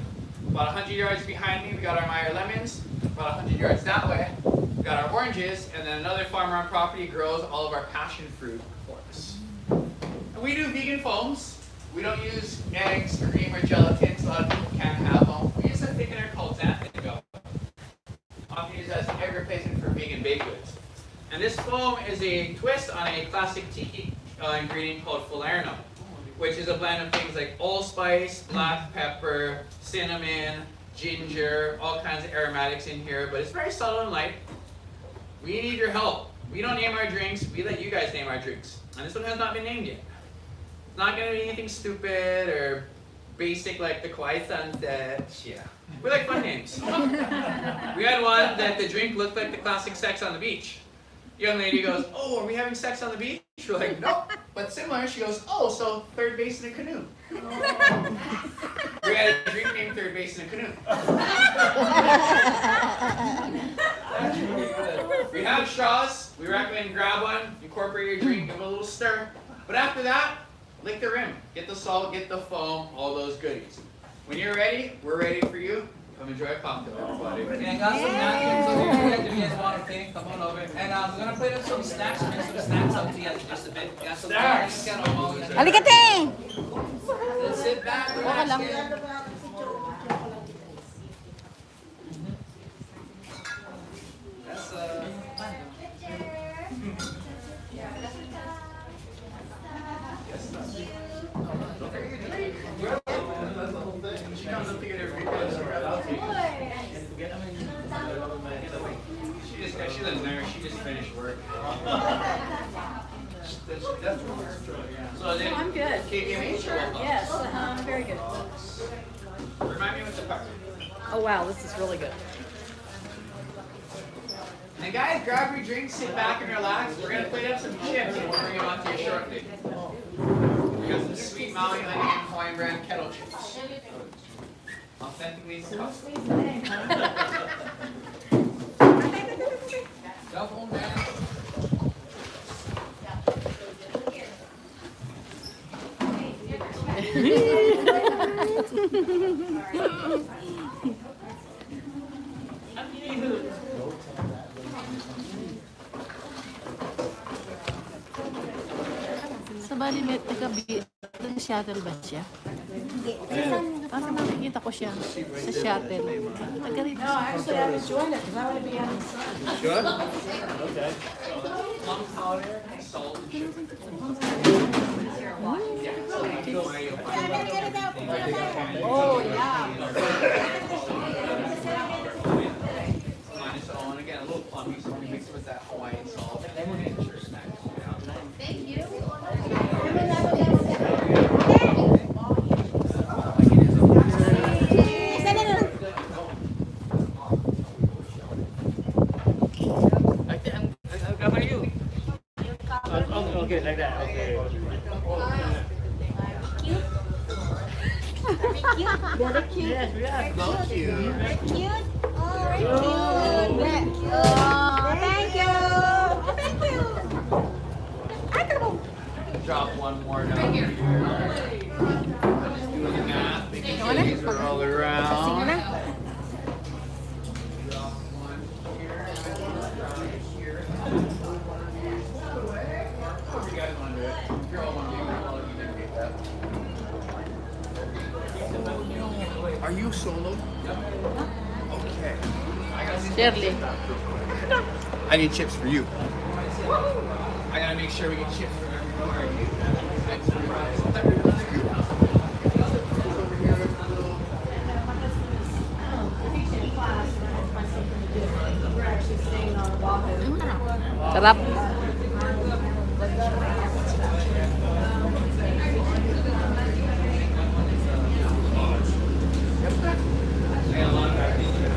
S1: About 100 yards behind me, we got our Meyer lemons. About 100 yards that way, we got our oranges. And then another farmer on property grows all of our passion fruit for us. And we do vegan foams. We don't use eggs, cream, or gelatin, so a lot of people can't have them. We use a thickener called xanthan. Often used as egg replacement for vegan baked goods. And this foam is a twist on a classic tiki ingredient called falernum, which is a blend of things like allspice, black pepper, cinnamon, ginger, all kinds of aromatics in here, but it's very subtle and light. We need your help. We don't name our drinks, we let you guys name our drinks. And this one has not been named yet. It's not going to be anything stupid or basic like the Kauai Sunset. Yeah. We like fun names. We had one that the drink looked like the classic Sex on the Beach. The young lady goes, "Oh, are we having sex on the beach?" We're like, "Nope," but similar. She goes, "Oh, so third base in a canoe." We had a drink named Third Base in a Canoe. We have straws. We recommend grab one, incorporate your drink, give it a little stir. But after that, lick the rim. Get the salt, get the foam, all those goodies. When you're ready, we're ready for you. Come enjoy a cocktail, everybody.
S3: Okay, I got some napkins over here if you guys want to take. Come on over. And we're going to put in some snacks. Bring some snacks up to you just a bit. Got some snacks.
S7: Alikate!
S3: Let's sit back, relax. That's
S1: She comes up to get her food. She's a nurse. She just finished work. So
S4: I'm good.
S1: KBMH or what?
S4: Yes, very good.
S1: Remind me what the part.
S4: Oh wow, this is really good.
S1: And guys, grab your drinks, sit back and relax. We're gonna plate up some chips and we'll bring them on to you shortly. We got some sweet Maui onion Hawaiian brand kettle chips. Authentically custom.
S3: Cell phone man.
S7: bali may taga-shuttle ba siya?
S2: Hindi.
S7: Parang nakikita ko siya sa shuttle. Taga rito.
S5: No, actually, I would join it because I want to be on the
S6: Good? Okay.
S1: Plum powder, salt, and sugar.
S5: Oh, yeah.
S1: Minus all, and again, a little plummy, so we mix it with that Hawaiian salt, and then we're gonna sure snack it down.
S3: How are you?
S6: Okay, like that. Okay.
S2: Very cute.
S6: Yes, yes.
S1: So cute.
S2: Very cute. Oh, very cute. Oh, thank you. Oh, thank you. I don't know.
S1: Drop one more down here. Just doing the math, making sure these are all around. Drop one here, here. However you guys want to do it. If you're all one, I'll let you dictate that. Are you solo? Okay. I gotta see.
S7: Shirley.
S1: I need chips for you. I gotta make sure we get chips for everybody.
S7: Sarap.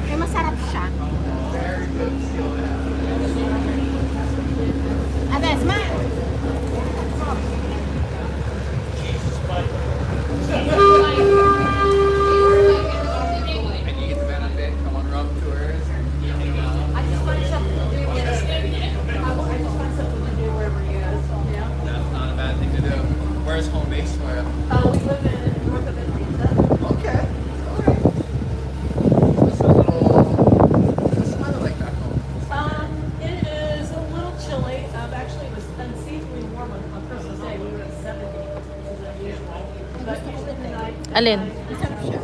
S2: Eh, masarap siya. Ate, smile.
S1: And you get the benefit, come on rum tours.
S5: I just want something to do with I just want something to do wherever you go. Yeah.
S1: That's not a bad thing to do. Where's home base for you?
S5: We live in north of Atlanta.
S1: Okay. Alright. What's a little, what's the weather like back home?
S5: It is a little chilly. Actually, it was unseasonably warm on Christmas Day. We were at 70, which is unusual. But usually tonight,
S7: Alin?
S2: Masarap siya.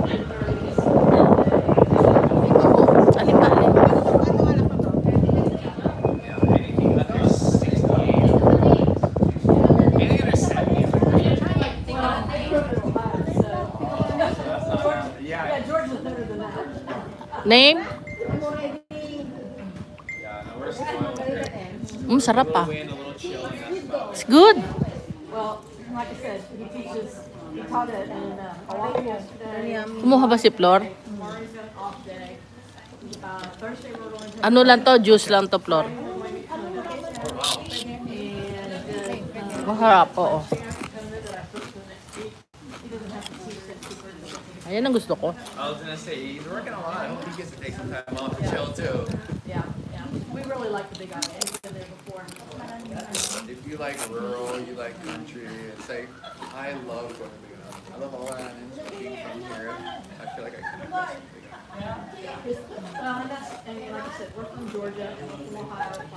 S7: Alin ba? Alin?
S2: Ano wala ko to?
S1: Yeah, anything under 68. Anything under 70.
S5: Yeah, Georgia's better than that.
S7: Name?
S1: Yeah, no, we're spoiled here.
S7: Sarap
S1: A
S7: pa.
S1: little wind, a little chill, and that's about
S7: It's good.
S5: Well, like I said, he taught it in Hawaii yesterday.
S7: Kumuha ba si Flor?
S5: Tomorrow's an off day. Thursday we're going to
S7: Ano lang to? Juice lang to, Flor. Masarap, oo. Ayan ang gusto ko.
S1: I was gonna say, he's working a lot. I hope he gets to take some time off and chill too.
S5: Yeah, yeah. We really like the big island. We've been there before.
S1: If you like rural, you like country, it's like, I love going to Big Island. I love all islands, but being from here, I feel like I kind of miss Big Island.
S5: And that's, I mean, like I said, we're from Georgia, we're from Ohio, from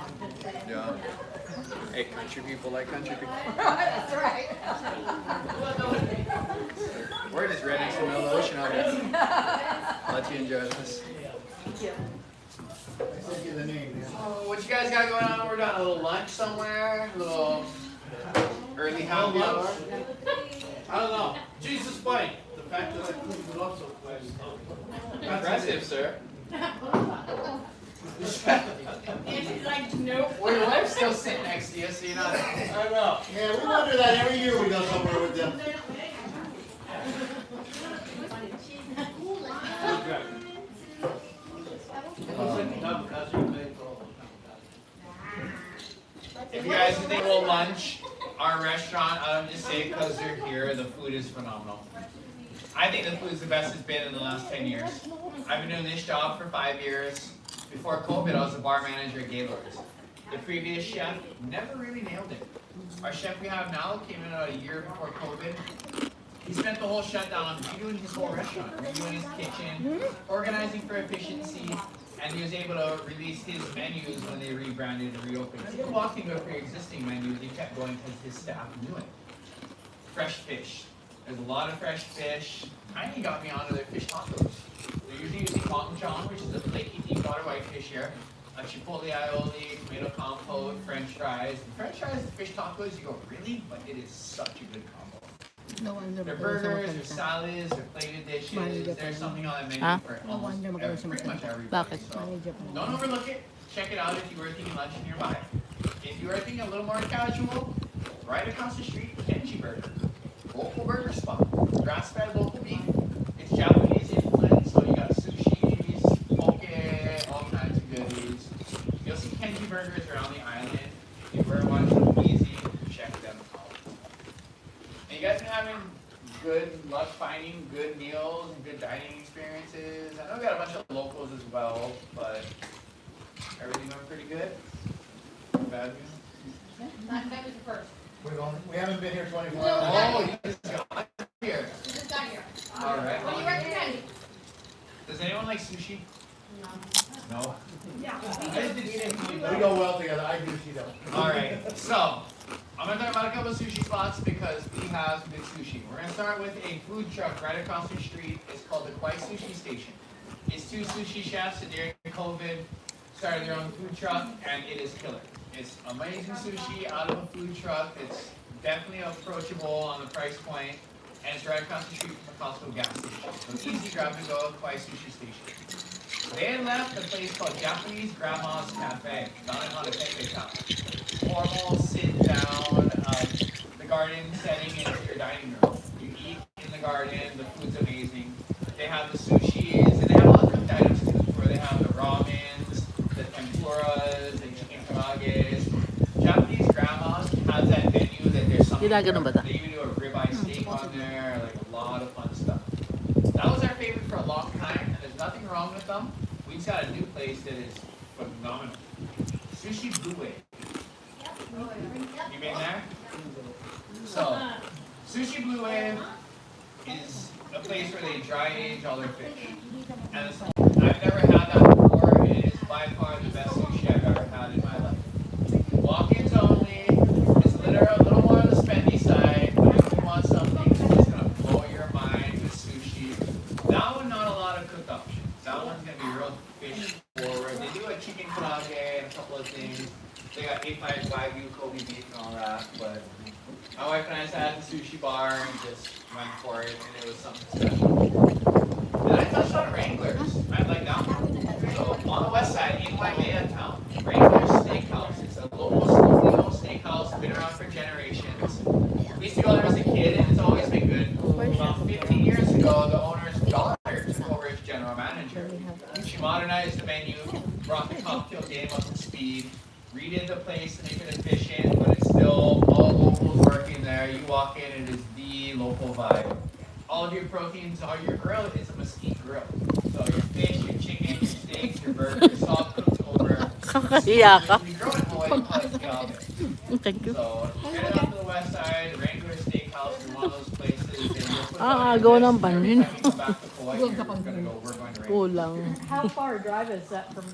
S1: Yeah. Hey, country people like country people.
S5: That's right.
S1: We're just right next to the middle of the ocean out here. I'll let you enjoy this.
S5: Thank you.
S1: Oh, what you guys got going on? We're doing a little lunch somewhere, a little early happy hour.
S6: I don't know. Jesus Bite. The fact that I cleaned it up so quick.
S1: Impressive, sir.
S5: She's like, nope.
S1: Well, your wife's still sitting next to you, so you're not.
S6: I know. Yeah, we wonder that every year we go somewhere with them.
S1: If you guys think a little lunch, our restaurant, I don't just say it because they're here, the food is phenomenal. I think the food's the best it's been in the last 10 years. I've been doing this job for 5 years. Before COVID, I was a bar manager at Gaylord's. The previous chef never really nailed it. Our chef we have now came in about a year before COVID. He spent the whole shutdown redoing his whole restaurant, redoing his kitchen, organizing for efficiency, and he was able to release his menus when they rebranded and reopened. People walking with their existing menus, he kept going because his staff knew it. Fresh fish. There's a lot of fresh fish. Tiny got me onto their fish tacos. They're usually using Hong Chong, which is a flaky deep water whitefish here. A chipotle aioli, tomato compote, French fries. The French fries and fish tacos, you go, really? But it is such a good combo.
S7: No wonder
S1: Their
S7: magaling siya
S1: burgers, their
S7: magsalita.
S1: salads, their plated dishes.
S7: Manager
S1: There's
S7: pa
S1: something on that menu
S7: Ah?
S1: for
S7: No
S1: almost
S7: wonder magaling siya
S1: pretty much
S7: magsalita.
S1: everybody.
S7: Bakit?
S1: So
S7: Manager pa.
S1: don't overlook it. Check it out if you were thinking lunch nearby. If you are thinking a little more casual, right across the street, Kenji Burger. Local burger spot. Grass-fed local beef. It's Japanese influence, so you got sushis, poke, all kinds of goodies. You'll see Kenji Burgers around the island. If you were watching something easy, check them out. And you guys been having good luck finding good meals and good dining experiences? I know we got a bunch of locals as well, but everything went pretty good? Bad news?
S2: That was the first.
S1: We haven't been here 24 hours. Oh, you just got here.
S2: We just got here.
S1: All right.
S2: What do you recommend?
S1: Does anyone like sushi? No.
S5: Yeah.
S1: We go well together. I do, she don't. All right. So I'm gonna talk about a couple of sushi spots because we have some good sushi. We're gonna start with a food truck right across the street. It's called the Kwai Sushi Station. It's two sushi chefs that during COVID started their own food truck, and it is killer. It's amazing sushi out of a food truck. It's definitely approachable on the price point, and it's right across the street from the Costco gas station. So easy grab and go, Kwai Sushi Station. They had left a place called Japanese Grandma's Cafe, down in Noretvlog town. Formal, sit down, the garden setting is your dining room. You eat in the garden, the food's amazing. They have the sushis, and they have a lot of cooked items too, where they have the ramens, the tempuras, the chicken karages. Japanese grandmas has that menu that there's something.
S7: Ginagano ba ta?
S1: They even do a ribeye steak on there, like a lot of fun stuff. That was our favorite for a long time, and there's nothing wrong with them. We just got a new place that is phenomenal. Sushi Blue Wave. You been there? So, Sushi Blue Wave is a place where they dry age all their fish. And it's, I've never had that before. It is by far the best sushi I've ever had in my life. Walk-ins only. It's literally a little more on the spendy side, but if you want something that's just gonna blow your mind with sushi, that one not a lot of cooked options. That one's gonna be real fish forward. They do a chicken karage and a couple of things. They got A5 Wagyu, Kobe beef and all that, but my wife and I sat at the sushi bar and just went for it, and it was something special. And I touched on Wranglers. I like that one. So on the west side, in Waimea town, Wranglers Steakhouse. It's a local Filipino steakhouse, been around for generations. We used to go there as a kid, and it's always been good. About 15 years ago, the owner's daughter took over as general manager. She modernized the menu, brought the cocktail game up to speed, redid the place to make it efficient, but it's still all locals working there. You walk in, it is the local vibe. All of your proteins, all your grill is a mesquite grill. So your fish, your chicken, your steaks, your burgers, it's all cooked over.
S7: Kakahiya ka.
S1: We grow in Hawaii, we call it gabe.
S7: Thank you.
S1: So headed up to the west side, Wrangler Steakhouse is one of those places. And you'll put
S7: Ah,
S1: on your
S7: gawa
S1: list.
S7: ng pansin.
S1: Every time you come back to Hawaii, we're going to Wrangler.
S7: Kulang.
S5: How far a drive is that from,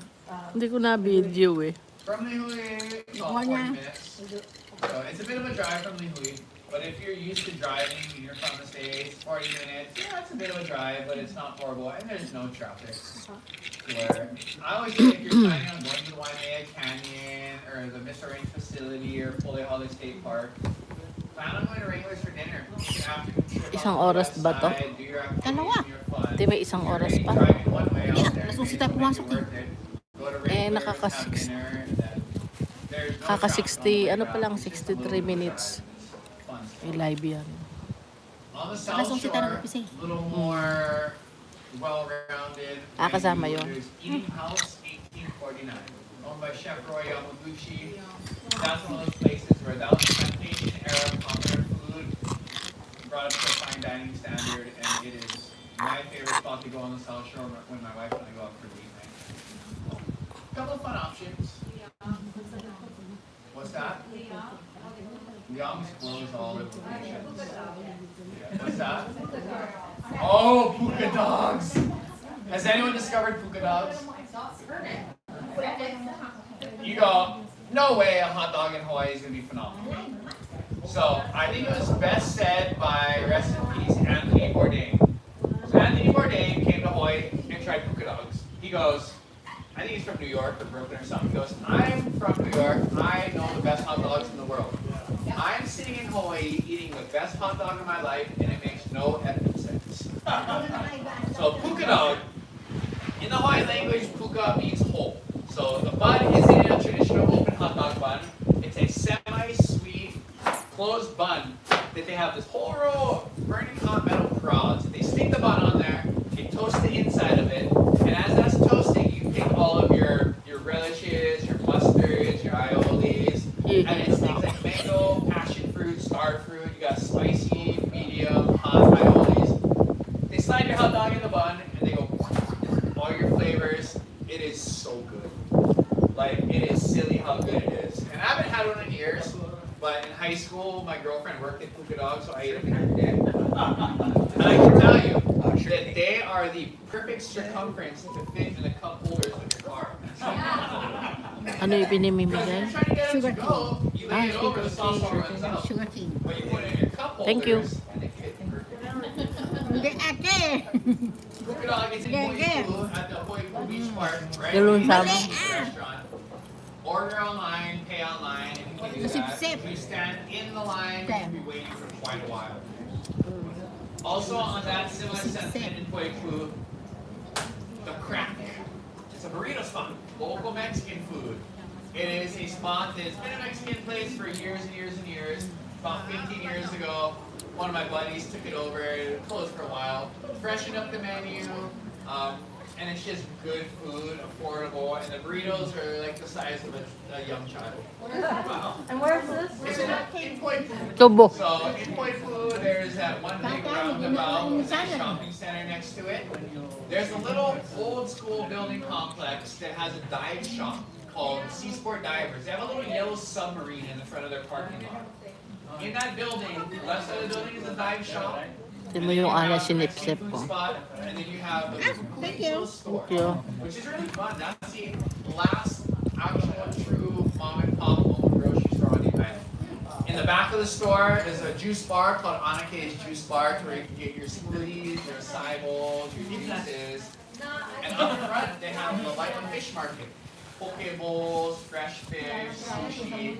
S7: Hindi ko na video eh.
S1: From Lihui, about 40 minutes. So it's a bit of a drive from Lihui, but if you're used to driving and you're from the States, 40 minutes, yeah, it's a bit of a drive, but it's not horrible, and there's no traffic. Where I always say if you're planning on going to the Waimea Canyon or the Mr. Range facility or Pulehole State Park, plan on going to Wranglers for dinner. You can afternoon trip
S7: Isang
S1: on the
S7: oras
S1: west
S7: ba to?
S1: side, do your activities
S7: Dalawa.
S1: and your fun.
S7: Di ba isang oras pa?
S1: Driving one way out there,
S7: alas 11
S1: maybe
S7: tayo
S1: it'll make
S7: pumasok
S1: it worth it. Go to
S7: Eh,
S1: Wranglers,
S7: nakaka-
S1: have dinner, and then there's no
S7: Kaka
S1: traffic
S7: 60,
S1: on the way
S7: ano
S1: back.
S7: pa lang,
S1: It's just a
S7: 63
S1: little bit of
S7: minutes.
S1: drive, and it's fun stuff.
S7: May live yan.
S1: On the
S7: Alas
S1: South
S7: 11 tayo
S1: Shore,
S7: nag-umpisa eh.
S1: a little more well-rounded.
S7: Ah, kasama
S1: menu.
S7: yun.
S1: There's Eating House 1849, owned by Chef Roy Yamaguchi. That's one of those places where that was plantation era popular food, brought up to a fine dining standard, and it is my favorite spot to go on the South Shore when my wife and I go out for date night. Couple of fun options. What's that? Leong's closed all their locations. Yeah. What's that? Oh, puka dogs! Has anyone discovered puka dogs? You go, no way a hot dog in Hawaii is going to be phenomenal. So I think it was best said by, rest in peace, Anthony Bourdain. So Anthony Bourdain came to Hawaii and tried puka dogs. He goes, I think he's from New York or Brooklyn or something. He goes, I'm from New York. I know the best hot dogs in the world. I'm sitting in Hawaii eating the best hot dog of my life, and it makes no effing sense. So puka dog, in the Hawaiian language, puka means whole. So the bun isn't a traditional open hot dog bun. It's a semi-sweet, closed bun that they have this whole row of burning hot metal prods. They stick the bun on there, they toast the inside of it, and as that's toasting, you pick all of your relishes, your mustards, your aiolis, and it's things like mango, passion fruit, star fruit. You got spicy, medium, hot aiolis. They slide your hot dog in the bun, and they go all your flavors. It is so good. Like, it is silly how good it is. And I haven't had one in years, but in high school, my girlfriend worked at Puka Dog, so I ate them every day. And I can tell you that they are the perfect circumference to fit in the cup holders of the car.
S7: Ano yung
S1: Because
S7: pinimimigay?
S1: you're trying to get them to go, you lay it over, the sauce all runs out.
S2: Sugar cane.
S1: But you put it in your cup holders,
S7: Thank you.
S1: and they fit perfect.
S2: Hindi ate.
S1: Puka Dog is in Hoiku at the Hoiku Beach Park, right?
S7: Dalawang
S1: You
S7: sama.
S1: go to the restaurant, order online, pay online, and you can do that.
S2: Sip.
S1: You stand in the line, you'll be waiting for quite a while. Also on that similar sentiment in Hoiku, the Crack. It's a burrito spot, local Mexican food. It is a spot that's been a Mexican place for years and years and years. About 15 years ago, one of my buddies took it over. It closed for a while. Freshened up the menu, and it's just good food, affordable, and the burritos are like the size of a young child. Wow.
S5: And where's this?
S1: It's in Hoiku.
S7: Tubo.
S1: So in Hoiku, there's that one big roundabout with a shopping center next to it. There's a little old school building complex that has a dive shop called Seasport Divers. They have a little yellow submarine in the front of their parking lot. In that building, left side of the building is a dive shop.
S7: Ito mo yung ala sinipsip ko.
S1: Spot, and then you have a
S2: Thank you.
S1: store,
S7: Thank you.
S1: which is really fun. That's the last actual true mom and pop home grocery store on the island. In the back of the store is a juice bar called Anake's Juice Bar, where you can get your smoothies, your acai bowls, your juices. And up front, they have the light fish market. Poke bowls, fresh fish, sushi.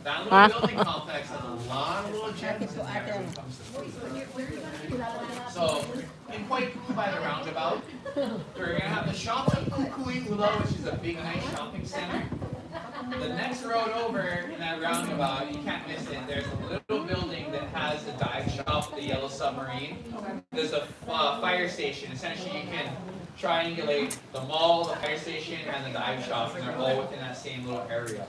S1: That little building complex has a lot of little gems in there when it comes to food. So, in Hoiku by the roundabout, we're going to have the shops of Kukui Ula, which is a big, nice shopping center. The next road over in that roundabout, you can't miss it, there's a little building that has a dive shop, the Yellow Submarine. There's a fire station. Essentially, you can triangulate the mall, the fire station, and the dive shop, and they're all within that same little area.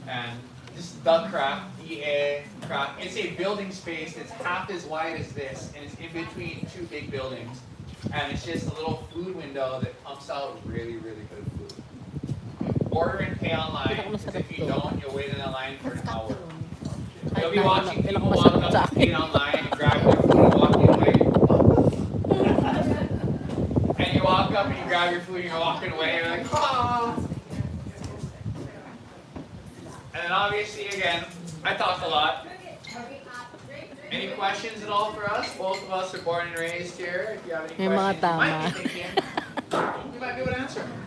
S1: And this is the Crack, D-A, Crack. It's a building space that's half as wide as this, and it's in between two big buildings. And it's just a little food window that pumps out really, really good food. Order and pay online, because if you don't, you'll wait in the line for an hour. You'll be watching people walk up and pay online and grab their food and walking away. And you walk up and you grab your food and you're walking away, you're like, oh. And then obviously, again, I talk a lot. Any questions at all for us? Both of us are born and raised here. If you have any
S7: May mga
S1: questions, you might
S7: tama.
S1: be thinking, you might be able to answer them.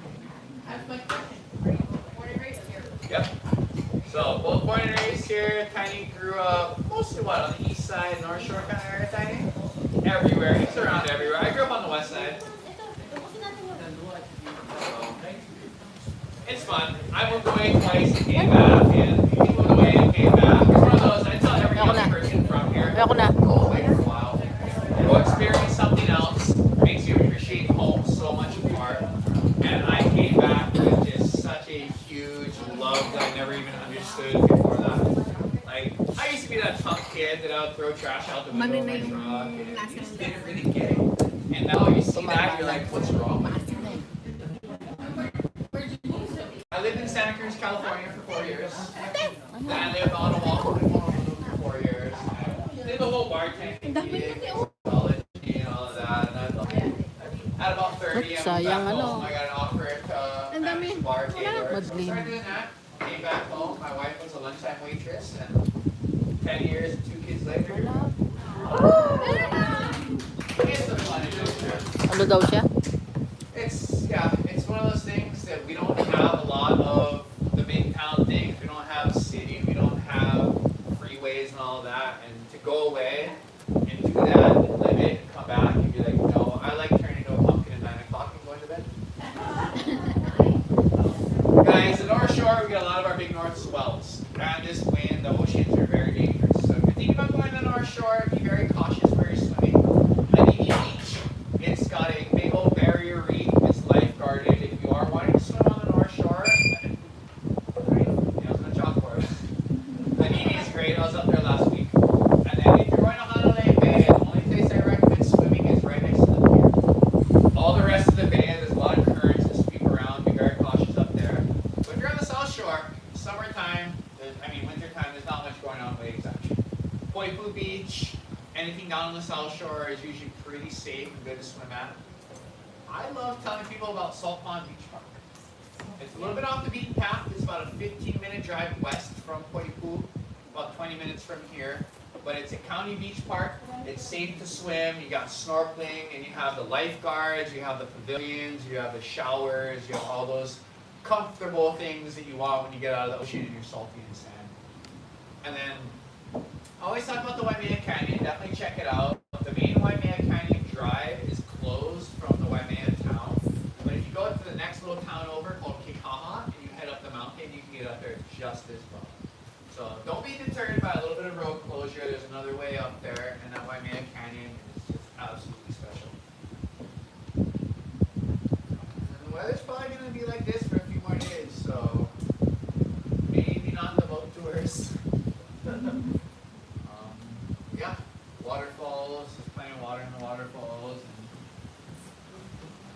S1: Yep. So, both born and raised here. Tiny grew up mostly on the east side, North Shore kind of area, Tiny? Everywhere. He's around everywhere. I grew up on the west side. It's fun. I moved away twice and came back, and he moved away and came back. It's one of those, I tell every young person from here,
S7: Ako na.
S1: go away for a while. Go experience something else. Makes you appreciate home so much more. And I came back with just such a huge love that I never even understood before that. Like, I used to be that tough kid that I would throw trash out the window of my truck, and you just didn't really get it. And now you see that, you're like, what's wrong with you? I lived in Santa Cruz, California for 4 years. Then I lived on Oahu for 4 years. Did the whole bartending gig, college and all of that. And I had about 30. I moved back home. I got an offer to managed bartender. So I
S7: Madlin.
S1: started doing that. Came back home. My wife was a lunchtime waitress, and 10 years and 2 kids later, here we go. It's a fun adventure.
S7: Ano daw siya?
S1: It's one of those things that we don't have a lot of the big town things. We don't have city, we don't have freeways and all that. And to go away and do that and live it and come back and be like, no, I like turning into a pumpkin at 9 o'clock and going to bed. Guys, the North Shore, we got a lot of our big north swells. And this wind, the oceans are very dangerous. So if you're thinking about going to the North Shore, be very cautious where you're swimming. Anini Beach, it's got a big old barrier reef, it's lifeguarded. If you are wanting to swim on the North Shore, right, I was going to chalk for it. Anini is great, I was up there last week. And then if you're going to Hanalei Bay, the only place I recommend swimming is right next to the pier. All the rest of the bay, there's a lot of currents that sweep around, be very cautious up there. But if you're on the South Shore, summertime, wintertime, there's not much going on waves actually. Poipu Beach, anything down on the South Shore is usually pretty safe and good to swim at. I love telling people about Salt Pond Beach Park. It's a little bit off the beaten path. It's about a 15-minute drive west from Poipu, about 20 minutes from here. But it's a county beach park. It's safe to swim. You got snorkeling, and you have the lifeguards, you have the pavilions, you have the showers, you have all those comfortable things that you want when you get out of the ocean and you're salty and sand. And then I always talk about the Waimea Canyon. Definitely check it out. The main Waimea Canyon Drive is closed from the Waimea town. But if you go to the next little town over called Kikaha and you head up the mountain, you can get up there just as well. So don't be deterred by a little bit of road closure. There's another way up there, and that Waimea Canyon is just absolutely special. And the weather's probably going to be like this for a few more days, so maybe not the boat tours. Yeah, waterfalls, there's plenty of water in the waterfalls.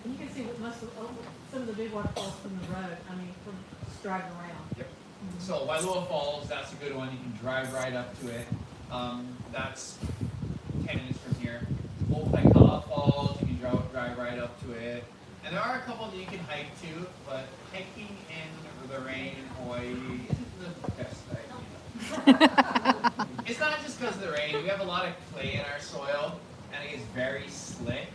S5: And you can see what some of the big waterfalls from the road, from just driving around.
S1: Yep. So Wailua Falls, that's a good one. You can drive right up to it. That's 10 minutes from here. Old Paikala Falls, you can drive right up to it. And there are a couple that you can hike to, but hiking in the rain in Hawaii isn't the best idea. It's not just because of the rain. We have a lot of clay in our soil, and it is very slick.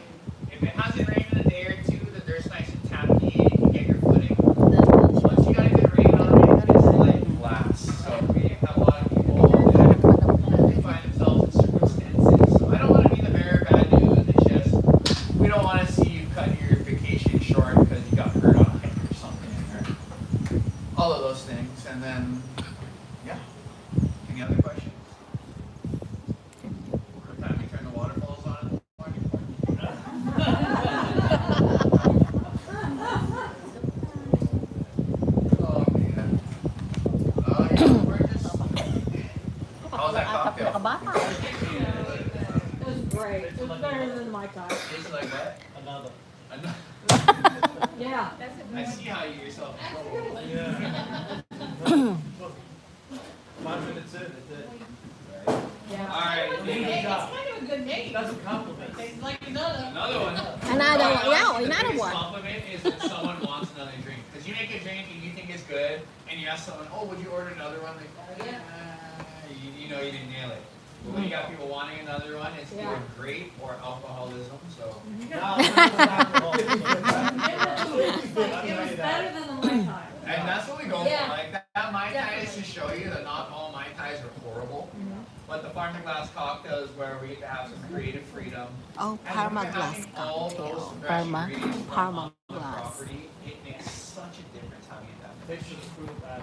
S1: If it hasn't rained in a day or two, the dirt's nice and tappy, and you can get your footing. Once you got a good rain on it, it's like glass. So we have a lot of people that they find themselves in circumstances. So I don't want to be the bearer of bad news. It's just we don't want to see you cut your vacation short because you got hurt on a hike or something, or all of those things. And then, yeah. Any other questions? What time we turn the waterfalls on in the morning? Oh man. Oh yeah, we're just. How's that cocktail?
S5: It was great. It was better than my time.
S1: Tastes like what?
S6: Another.
S5: Yeah.
S1: I see how you yourself in trouble.
S6: Yeah. 5 minutes in, that's it.
S5: Yeah.
S1: All right.
S5: It's kind of a good name.
S6: That's a compliment.
S5: It's like another.
S1: Another one.
S7: Another one. Yeah,
S1: The
S7: another
S1: biggest
S7: one.
S1: compliment is when someone wants another drink. Because you make a drink and you think it's good, and you ask someone, "Oh, would you order another one?" Like, you know you didn't nail it. But when you got people wanting another one, it's either great or alcoholism. So.
S5: It was better than the my time.
S1: And that's what we go
S2: Yeah.
S1: for. Like that Mai Tai is to show you that not all Mai Tais are horrible. But the farm to glass cocktail is where we get to have some creative freedom.
S7: Oh,
S1: And
S7: Parma
S1: when we're
S7: glass
S1: having all those
S7: cocktail.
S1: fresh
S7: Parma
S1: ingredients from
S7: Parma
S1: on the
S7: glass.
S1: property, it makes such a difference having it that way.
S6: Picture the fruit and I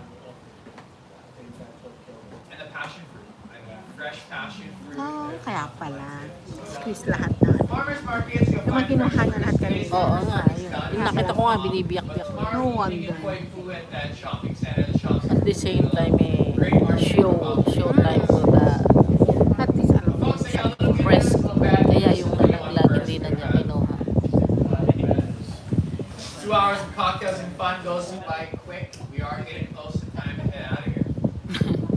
S6: think that's what killed it.
S1: And the passion fruit. Like fresh passion fruit.
S7: Oh,
S1: there's
S7: kaya
S1: nothing
S7: pala.
S1: like it. So,
S7: Squeeze lahat na.
S1: farmers markets, you'll
S7: Naman
S1: find
S7: kinuha
S1: fresh
S7: na lahat
S1: fruit
S7: kami.
S1: space,
S7: Oo
S1: farmers
S7: nga,
S1: markets
S7: yun.
S1: done.
S7: Yung nakita ko nga,
S1: But
S7: binibiyak-biyak.
S1: tomorrow
S7: No
S1: evening
S7: wonder.
S1: in Poipu at that shopping center, the shops
S7: At the same time, show time for the at least
S1: Folks, they got a little bit
S7: press.
S1: of a bad
S7: Kaya
S1: news.
S7: yung
S1: So we want
S7: nalaglag
S1: first
S7: hindi na
S1: to
S7: niya
S1: grab.
S7: kinuha.
S1: 2 hours of cocktails and fun goes by quick. We are getting close to time to head out of here.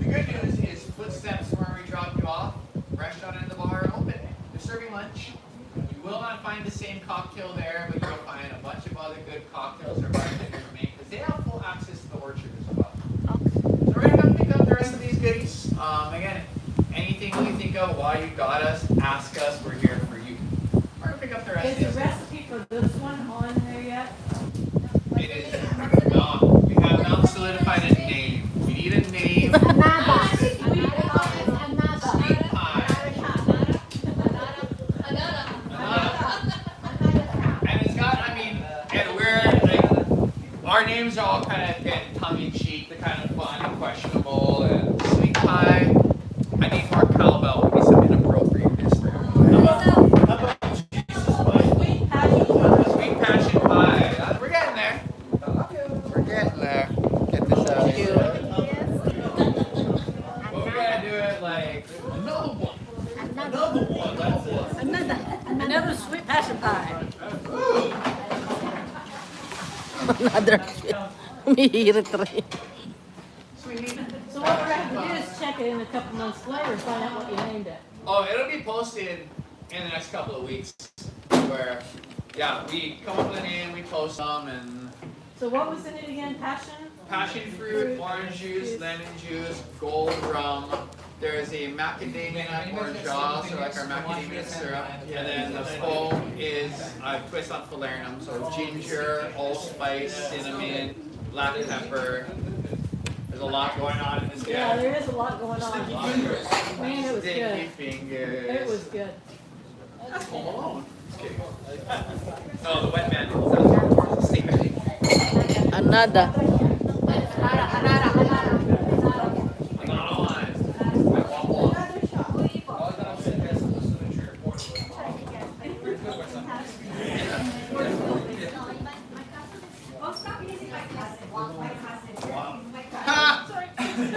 S1: The good news is footsteps where we dropped you off. Restaurant and the bar are open. They're serving lunch. You will not find the same cocktail there, but you'll find a bunch of other good cocktails our bartenders make. Because think of while you got us, ask us. We're here for you. We're gonna pick up the rest
S5: Is the
S1: of this.
S5: recipe for this one on there yet?
S1: It is not. We have not solidified a name. We need a name. Sweet pie. And it's got, I mean, and we're like, our names are all kind of getting tongue-in-cheek, they're kind of fun and questionable. And sweet pie, I need more cowbell. We need some inappropriateness there.
S6: How about Jesus pie?
S1: Sweet passion pie. We're getting there. We're getting there. Get this out of here. But we're gonna do it like another one.
S6: Another one. That's it.
S5: Another sweet passion pie.
S7: Another. Umihirit rin.
S5: So what we're gonna have to do is check it in a couple months later and find out what you named it.
S1: Oh, it'll be posted in the next couple of weeks. Where, yeah, we come up with a name, we post them, and
S5: So what was in it again? Passion?
S1: passion fruit, orange juice, lemon juice, gold rum. There's a macadamia nut orange sauce, or like our macadamia syrup. And then the foam is a twist on falernum, so ginger, allspice, cinnamon, black pepper. There's a lot going on in this
S5: Yeah,
S1: guy.
S5: there is a lot going on. Man, it was
S1: Sticky
S5: good.
S1: fingers.
S5: It was good.
S1: That's Home Alone. Just kidding. No, the wet man. That's Steve.
S7: Another.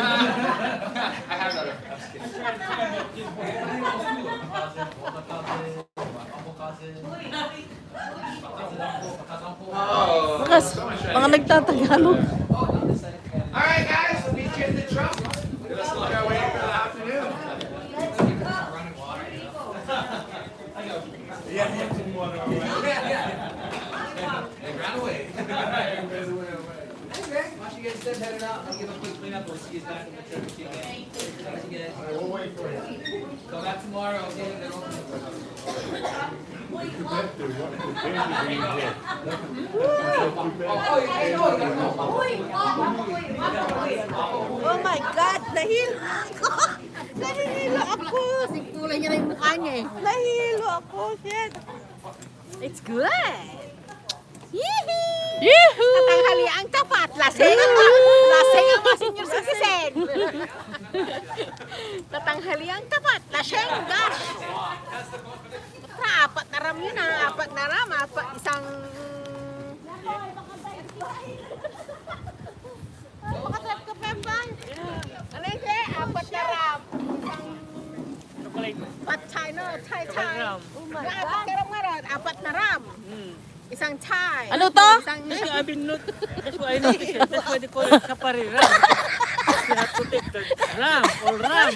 S1: I have another. I'm just kidding. Oh,
S7: Bukas,
S1: so much
S7: mga nagtatagalog.
S1: Alright guys, we'll meet you at the truck. Let's look our way for the afternoon.
S3: They ran away. Hey Greg, why don't you guys headed out? I'll give a quick cleanup. We'll see you back in the truck again. Thanks you guys.
S6: We'll wait for you.
S3: Come back tomorrow, okay? Then we'll-
S7: Oh my God! Nahilo ako! Nahilo ako! Kulay niya na yung mukha niya eh. Nahilo ako! Shit! It's good! Yee-hoo! Tatanghali ang tapat! Lasing! Lasing ang mga senior citizen! Tatanghali ang tapat! Lasing! Gosh! Apat na ram yun ah! Apat na ram! Isang... Makatrap ka, Pemba? Ano yun siya? Apat na ram! Pat China, Chai. Oh my God! Apat na ram nga ron! Apat na ram! Isang chai. Ano to? Isang...
S8: I've been that's why I noticed it. That's why they call it kapari ram. You have to take the ram or ram.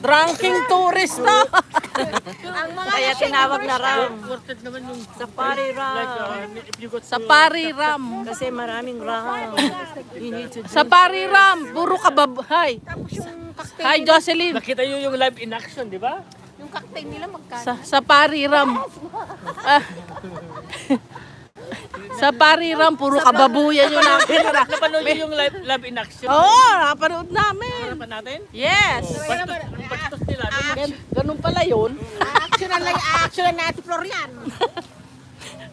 S7: Drunking tourist to.
S2: Ang mga
S7: Kaya tinawag na ram.
S8: Worth it naman yung
S7: Safari
S8: like
S7: ram.
S8: if you got
S7: Safari ram.
S8: kasi maraming ram. You need to
S7: Safari ram. Puro kabab. Hi. Hi, Jocelyn.
S8: nakita nyo yung live in action, di ba?
S2: Yung cocktail nila magkano?
S7: Safari ram. Ah. Safari ram. Puro kababuyan yung nakita.
S8: Napanood nyo yung live in action?
S7: Oo, napanood namin.
S8: Harapan natin?
S7: Yes.
S8: Yung bastos nila.
S7: Ganun pala yun.
S2: Action na Ate Florian.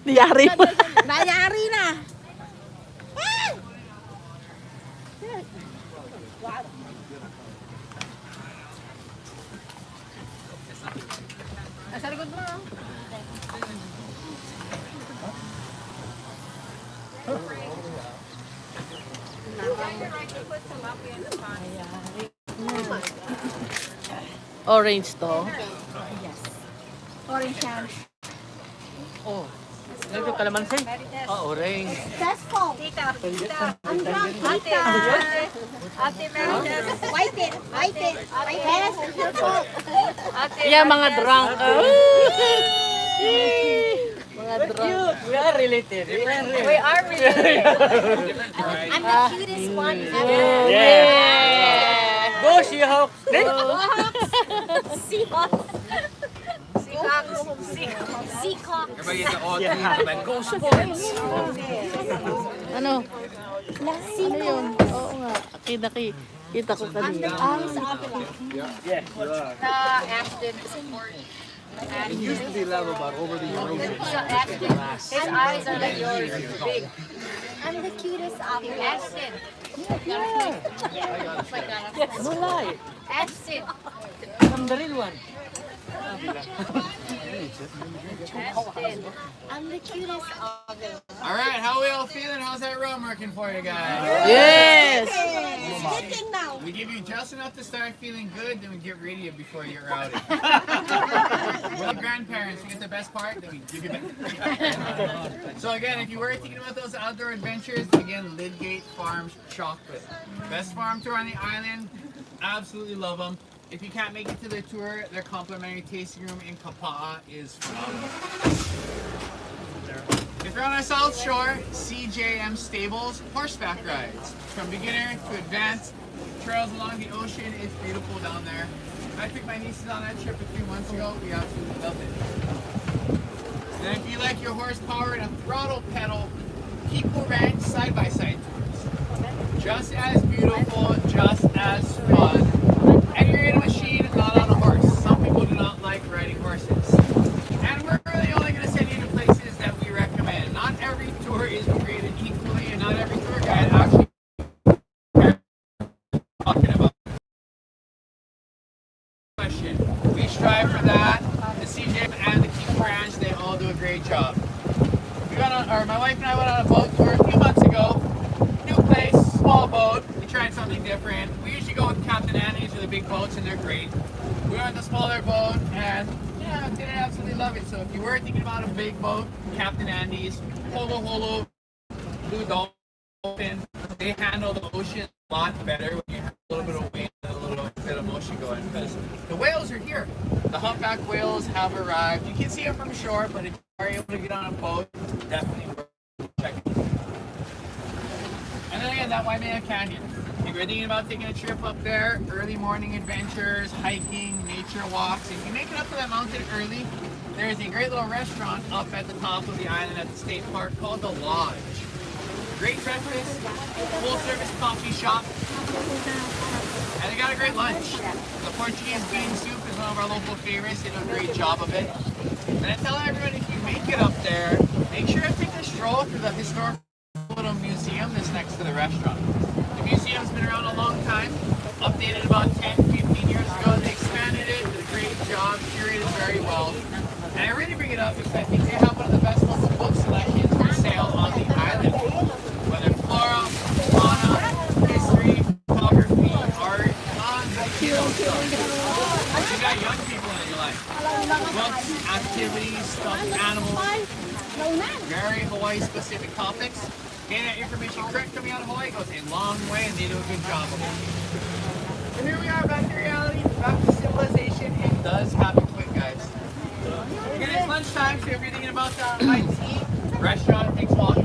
S7: Niyari mo.
S2: Nayari na. Nasa likod mo.
S7: Orange to.
S2: Orange yan.
S8: Oh. Ganito kalamansi? Oh, orange.
S2: Successful. Ang drunk. Ate White it. Yes, beautiful.
S7: Yeah, mga drunk. Mga drunk.
S8: Cute. We are related. We are related.
S4: We are related.
S1: Different variety.
S2: I'm the cutest one ever.
S8: Yeah. Go Seahawks.
S2: Seahawks. Seahawks.
S1: Everybody gets the odd team, like, go sports!
S7: Ano? Ano yun? Oo nga. Aki-daki. Kita ko kanina.
S8: Yes, you are.
S4: Ashton support.
S6: It used to be level, but over the erosion.
S4: So Ashton, his eyes are like yours, big.
S2: I'm the cutest ever.
S4: Ashton.
S8: No lie.
S4: Ashton.
S8: I'm the real one.
S2: I'm the cutest ever.
S1: Alright, how we all feeling? How's that rum working for you guys?
S7: Yes!
S2: Good thing now.
S1: We give you just enough to start feeling good, then we get rid of you before you're out. We're the grandparents. We get the best part, then we give you back. So again, if you were thinking about those outdoor adventures, again, Lidgate Farms Chocolate. Best farm tour on the island. Absolutely love them. If you can't make it to their tour, their complimentary tasting room in Kapa'a is phenomenal. If you're on our South Shore, CJM Stables, horseback rides. From beginner to advanced, trails along the ocean, it's beautiful down there. I took my nieces on that trip a few months ago, we absolutely loved it. And if you like your horsepower and a throttle pedal, Kiko Ranch side-by-side tours. Just as beautiful, just as fun. And you're in a machine and not on a horse. Some people do not like riding horses. And we're really only going to send you to places that we recommend. Not every tour is created equally, and not every tour guide actually talking about. Question. We strive for that. The CJ and the Kiko Ranch, they all do a great job. My wife and I went on a boat tour a few months ago. New place, small boat. We tried something different. We usually go with Captain Andy's or the big boats, and they're great. We went with the smaller boat, and yeah, didn't absolutely love it. So if you were thinking about a big boat, Captain Andy's, Holo Holo, Blue Dolphin, they handle the ocean a lot better when you have a little bit of wind and a little bit of motion going. Because the whales are here. The humpback whales have arrived. You can see them from shore, but if you are able to get on a boat, definitely worth checking. And then again, that Waimea Canyon. If you're thinking about taking a trip up there, early morning adventures, hiking, nature walks, if you make it up to that mountain early, there is a great little restaurant up at the top of the island at the state park called The Lodge. Great breakfast, full service coffee shop, and they got a great lunch. The Portuguese bean soup is one of our local favorites. They do a great job of it. And I tell everyone, if you make it up there, make sure to take a stroll through the historical little museum that's next to the restaurant. The museum's been around a long time, updated about 10, 15 years ago. They expanded it, did a great job, curated very well. And I really bring it up because I think they have one of the best local book selections for sale on the island. Whether flora, fauna, history, photography, art, tons of kiddo stuff. You got young people in your life. Books, activities, stuffed animals, very Hawaii specific topics. Getting that information correct coming out of Hawaii goes a long way, and they do a good job of it. So here we are, back to reality, back to civilization. It does happen quick, guys. Again, it's lunchtime, so if you're thinking about the tea, restaurant takes a while